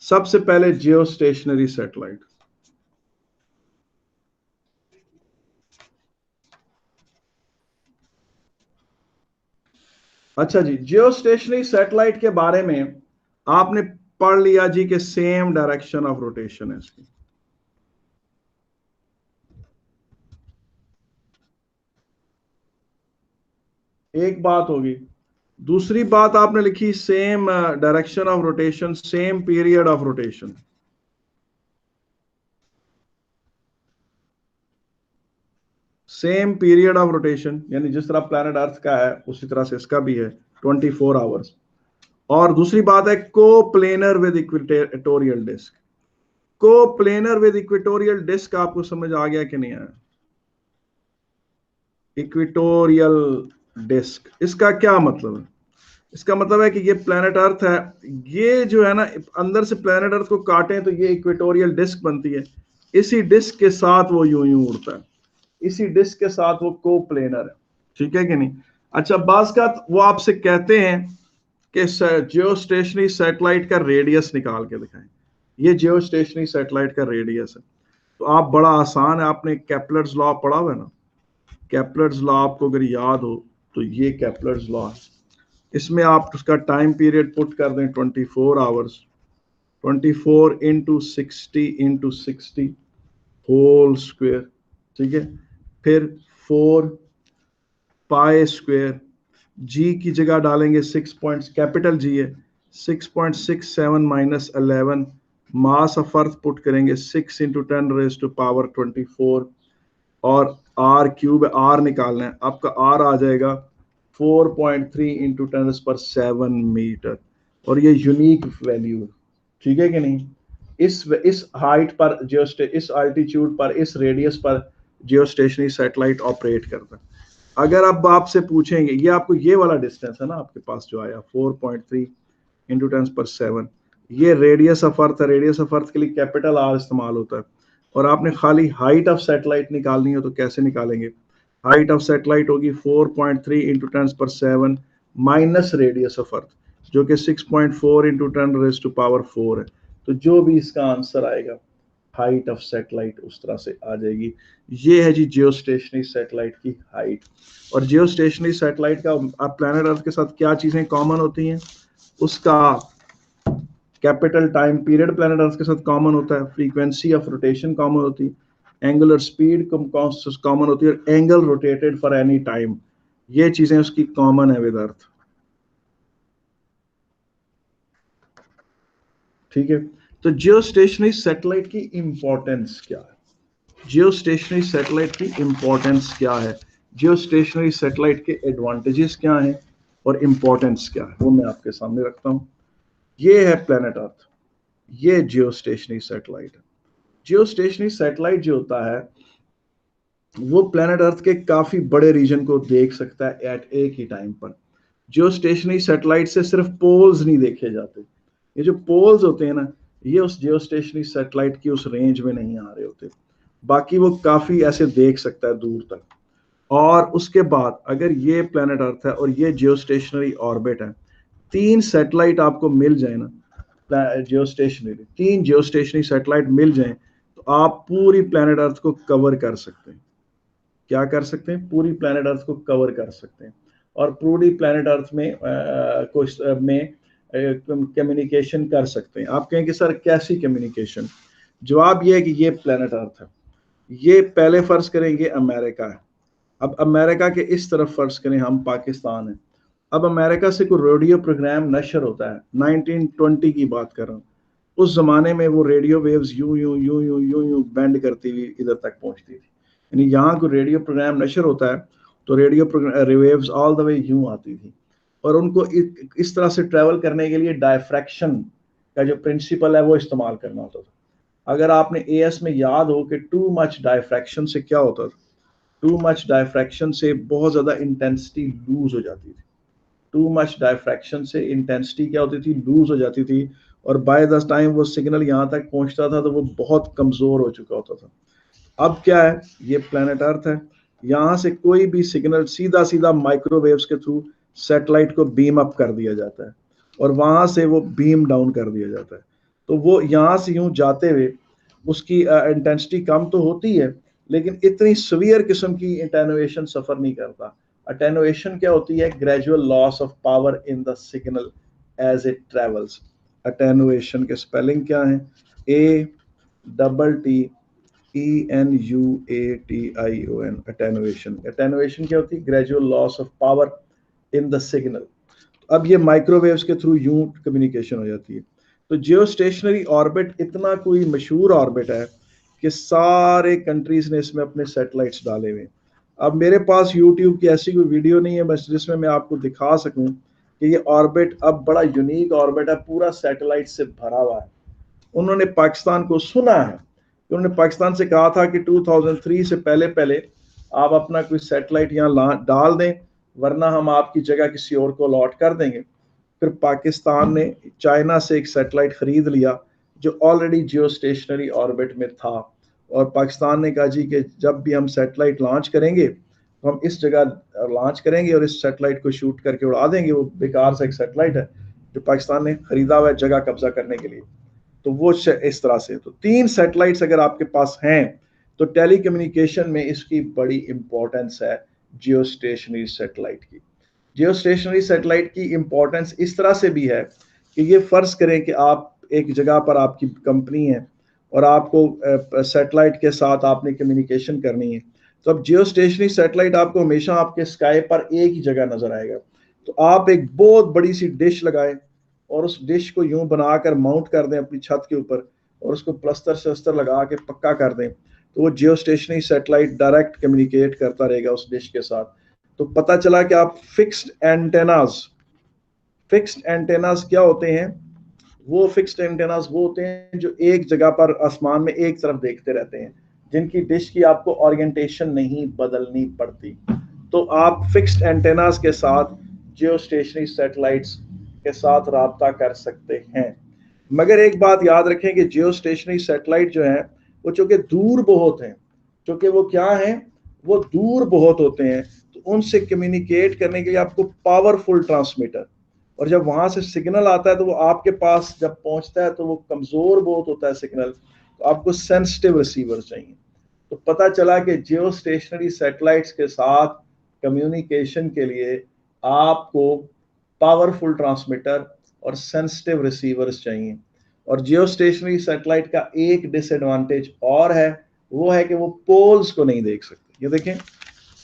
सबसे पहले जियो स्टेशनरी सैटेलाइट। अच्छा जी, जियो स्टेशनरी सैटेलाइट के बारे में आपने पढ़ लिया जी कि सेम डायरेक्शन ऑफ रोटेशन है इसकी। एक बात होगी। दूसरी बात आपने लिखी same direction of rotation, same period of rotation. Same period of rotation, यानी जिस तरह प्लैनेट अर्थ का है उसी तरह से इसका भी है 24 आवर्स। और दूसरी बात है को प्लेनर विद इक्वेटोरियल डिस्क। को प्लेनर विद इक्वेटोरियल डिस्क आपको समझ आ गया कि नहीं आया? इक्वेटोरियल डिस्क, इसका क्या मतलब है? इसका मतलब है कि ये प्लैनेट अर्थ है, ये जो है ना, अंदर से प्लैनेट अर्थ को काटे तो ये इक्वेटोरियल डिस्क बनती है, इसी डिस्क के साथ वो यूं यूं उड़ता है, इसी डिस्क के साथ वो को प्लेनर है, ठीक है कि नहीं। अच्छा, बास का वो आपसे कहते हैं कि जियो स्टेशनरी सैटेलाइट का रेडियस निकाल के दिखाएं। ये जियो स्टेशनरी सैटेलाइट का रेडियस है। तो आप, बड़ा आसान है, आपने केपलर्स लॉ पढ़ा हुआ है ना, केपलर्स लॉ आपको अगर याद हो तो ये केपलर्स लॉ है। इसमें आप उसका टाइम पीरियड पुट कर दें 24 hours, 24 into 60 into 60 whole square, ठीक है। फिर 4 पाई स्क्वेयर, जी की जगह डालेंगे 6 पॉइंट्स, कैपिटल जी है, 6.67 minus 11 mass of earth put करेंगे 6 × 10⁻⁴ और आर क्यूब, आर निकालना है, आपका आर आ जाएगा 4.3 × 10⁷ मीटर, और ये यूनिक वैल्यू है, ठीक है कि नहीं। इस हाइट पर इस आल्टीट्यूड पर, इस रेडियस पर जियोस्टेशनरी सैटेलाइट ऑपरेट करता है। अगर अब आपसे पूछेंगे, ये आपको ये वाला डिस्टेंस है ना आपके पास जो आया 4.3 × 10⁷, ये रेडियस ऑफ अर्थ है। रेडियस ऑफ अर्थ के लिए कैपिटल आर इस्तेमाल होता है। और आपने खाली हाइट ऑफ सैटेलाइट निकालनी है तो कैसे निकालेंगे? हाइट ऑफ सैटेलाइट होगी 4.3 × 10⁷ माइनस रेडियस ऑफ अर्थ, जो कि 6.4 × 10⁴ है। तो जो भी इसका आंसर आएगा, हाइट ऑफ सैटेलाइट उस तरह से आ जाएगी। ये है जी जियोस्टेशनरी सैटेलाइट की हाइट। और जियोस्टेशनरी सैटेलाइट का प्लैनेट अर्थ के साथ क्या चीजें कॉमन होती हैं? उसका capital time period planet Earth के साथ कॉमन होता है, फ्रीक्वेंसी ऑफ रोटेशन कॉमन होती है, एंगुलर स्पीड कॉमन होती है, और angle rotated for any time, ये चीजें उसकी कॉमन है विद अर्थ, ठीक है। तो जियोस्टेशनरी सैटेलाइट की इंपॉर्टेंस क्या है? जियोस्टेशनरी सैटेलाइट की इंपॉर्टेंस क्या है? जियोस्टेशनरी सैटेलाइट के एडवांटेजेस क्या हैं और इंपॉर्टेंस क्या है, वो मैं आपके सामने रखता हूं। ये है प्लैनेट अर्थ, ये जियोस्टेशनरी सैटेलाइट है। जियोस्टेशनरी सैटेलाइट जो होता है वो प्लैनेट अर्थ के काफी बड़े रीजन को देख सकता है एट एक ही टाइम पर। जियोस्टेशनरी सैटेलाइट से सिर्फ पोल्स नहीं देखे जाते, ये जो पोल्स होते हैं ना, ये उस जियोस्टेशनरी सैटेलाइट की उस रेंज में नहीं आ रहे होते, बाकी वो काफी ऐसे देख सकता है दूर तक। और उसके बाद अगर ये प्लैनेट अर्थ है और ये जियोस्टेशनरी ऑर्बिट है, 3 सैटेलाइट आपको मिल जाए ना, जियोस्टेशनरी 3 जियोस्टेशनरी सैटेलाइट मिल जाएं, तो आप पूरी प्लैनेट अर्थ को कवर कर सकते हैं। क्या कर सकते हैं? पूरी प्लैनेट अर्थ को कवर कर सकते हैं। और पूरी प्लैनेट अर्थ में कम्युनिकेशन कर सकते हैं। आप कहें कि सर कैसी कम्युनिकेशन? जवाब ये है कि ये प्लैनेट अर्थ है, ये पहले फर्ज करेंगे अमेरिका है। अब अमेरिका के इस तरफ फर्ज करें हम पाकिस्तान है। अब अमेरिका से कोई रेडियो प्रोग्राम नशर होता है, 1920 की बात कर रहा हूँ, उस जमाने में वो रेडियो वेव्स यूं यूं यूं यूं यूं यूं बेंड करती हुई इधर तक पहुंचती थी। यानी यहाँ कोई रेडियो प्रोग्राम नशर होता है तो radio waves all the way यूं आती थी, और उनको इस तरह से ट्रेवल करने के लिए डायफ्रैक्शन का जो प्रिंसिपल है वो इस्तेमाल करना होता था। अगर आपने एएस में याद हो कि टू मच डायफ्रैक्शन से क्या होता था, टू मच डायफ्रैक्शन से बहुत ज्यादा इंटेंसिटी लूज हो जाती थी। टू मच डायफ्रैक्शन से इंटेंसिटी क्या होती थी? लूज हो जाती थी, और बाय द टाइम वो सिग्नल यहाँ तक पहुंचता था तो वो बहुत कमजोर हो चुका होता था। अब क्या है? ये प्लैनेट अर्थ है, यहाँ से कोई भी सिग्नल सीधा सीधा माइक्रोवेव्स के थ्रू सैटेलाइट को बीम अप कर दिया जाता है, और वहां से वो बीम डाउन कर दिया जाता है। तो वो यहाँ से यूं जाते हुए उसकी इंटेंसिटी कम तो होती है, लेकिन इतनी सवियर किस्म की अटेनुएशन सफर नहीं करता। अटेनुएशन क्या होती है? Gradual loss of power in the signal as it travels. Attenuation के स्पेलिंग क्या है? ATTENUATION, attenuation. अटेनुएशन क्या होती है? Gradual loss of power in the signal. अब ये माइक्रोवेव्स के थ्रू यूं कम्युनिकेशन हो जाती है। तो जियोस्टेशनरी ऑर्बिट इतना कोई मशहूर ऑर्बिट है कि सारे कंट्रीज ने इसमें अपने सैटेलाइट्स डाले हुए। अब मेरे पास यूट्यूब की ऐसी कोई वीडियो नहीं है बस जिसमें मैं आपको दिखा सकूं कि ये ऑर्बिट अब बड़ा यूनिक ऑर्बिट है, पूरा सैटेलाइट से भरा हुआ है। उन्होंने पाकिस्तान को सुना है, उन्होंने पाकिस्तान से कहा था कि 2003 से पहले पहले आप अपना कोई सैटेलाइट यहाँ डाल दें, वरना हम आपकी जगह किसी और को अलॉट कर देंगे। फिर पाकिस्तान ने चाइना से एक सैटेलाइट खरीद लिया जो ऑलरेडी जियोस्टेशनरी ऑर्बिट में था, और पाकिस्तान ने कहा जी कि जब भी हम सैटेलाइट लॉन्च करेंगे तो हम इस जगह लॉन्च करेंगे और इस सैटेलाइट को शूट करके उड़ा देंगे। वो बेकार सा एक सैटेलाइट है जो पाकिस्तान ने खरीदा हुआ है जगह कब्जा करने के लिए। तो वो इस तरह से, तो 3 सैटेलाइट्स अगर आपके पास हैं तो टेलीकम्युनिकेशन में इसकी बड़ी इंपॉर्टेंस है जियोस्टेशनरी सैटेलाइट की। जियोस्टेशनरी सैटेलाइट की इंपॉर्टेंस इस तरह से भी है कि ये फर्ज करें कि आप एक जगह पर, आपकी कंपनी है और आपको सैटेलाइट के साथ आपने कम्युनिकेशन करनी है, तो अब जियोस्टेशनरी सैटेलाइट आपको हमेशा आपके स्काई पर एक ही जगह नजर आएगा। तो आप एक बहुत बड़ी सी डिश लगाएं और उस डिश को यूं बनाकर माउंट कर दें अपनी छत के ऊपर, और उसको प्लस्तर शस्तर लगा के पक्का कर दें, तो वो जियो स्टेशनरी सैटेलाइट डायरेक्ट कम्युनिकेट करता रहेगा उस डिश के साथ। तो पता चला कि आप फिक्स्ड एंटेनास क्या होते हैं? वो फिक्स्ड एंटेनास वो होते हैं जो एक जगह पर आसमान में एक तरफ देखते रहते हैं, जिनकी डिश की आपको ओरिएंटेशन नहीं बदलनी पड़ती। तो आप फिक्स्ड एंटेनास के साथ जियो स्टेशनरी सैटेलाइट्स के साथ राब्ता कर सकते हैं। मगर एक बात याद रखें कि जियो स्टेशनरी सैटेलाइट जो है वो चूंकि दूर बहुत हैं, चूंकि वो क्या हैं, वो दूर बहुत होते हैं, तो उनसे कम्युनिकेट करने के लिए आपको पावरफुल ट्रांसमीटर, और जब वहां से सिग्नल आता है तो वो आपके पास जब पहुंचता है तो वो कमजोर बहुत होता है सिग्नल, तो आपको सेंसिटिव रिसीवर चाहिए। तो पता चला कि जियो स्टेशनरी सैटेलाइट्स के साथ कम्युनिकेशन के लिए आपको पावरफुल ट्रांसमीटर और सेंसिटिव रिसीवर्स चाहिए। और जियो स्टेशनरी सैटेलाइट का एक डिसएडवांटेज और है, वो है कि वो पोल्स को नहीं देख सकते। ये देखें,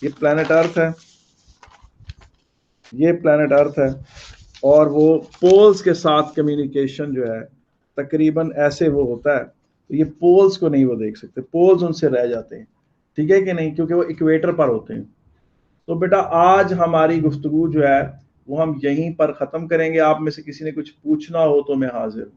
ये प्लैनेट अर्थ है, ये प्लैनेट अर्थ है, और वो पोल्स के साथ कम्युनिकेशन जो है तकरीबन ऐसे वो होता है, तो ये पोल्स को नहीं वो देख सकते, पोल्स उनसे रह जाते हैं, ठीक है कि नहीं, क्योंकि वो इक्वेटर पर होते हैं। तो बेटा आज हमारी गुफ्तगू जो है वो हम यहीं पर ख़त्म करेंगे। आप में से किसी ने कुछ पूछना हो तो मैं हाजिर हूँ।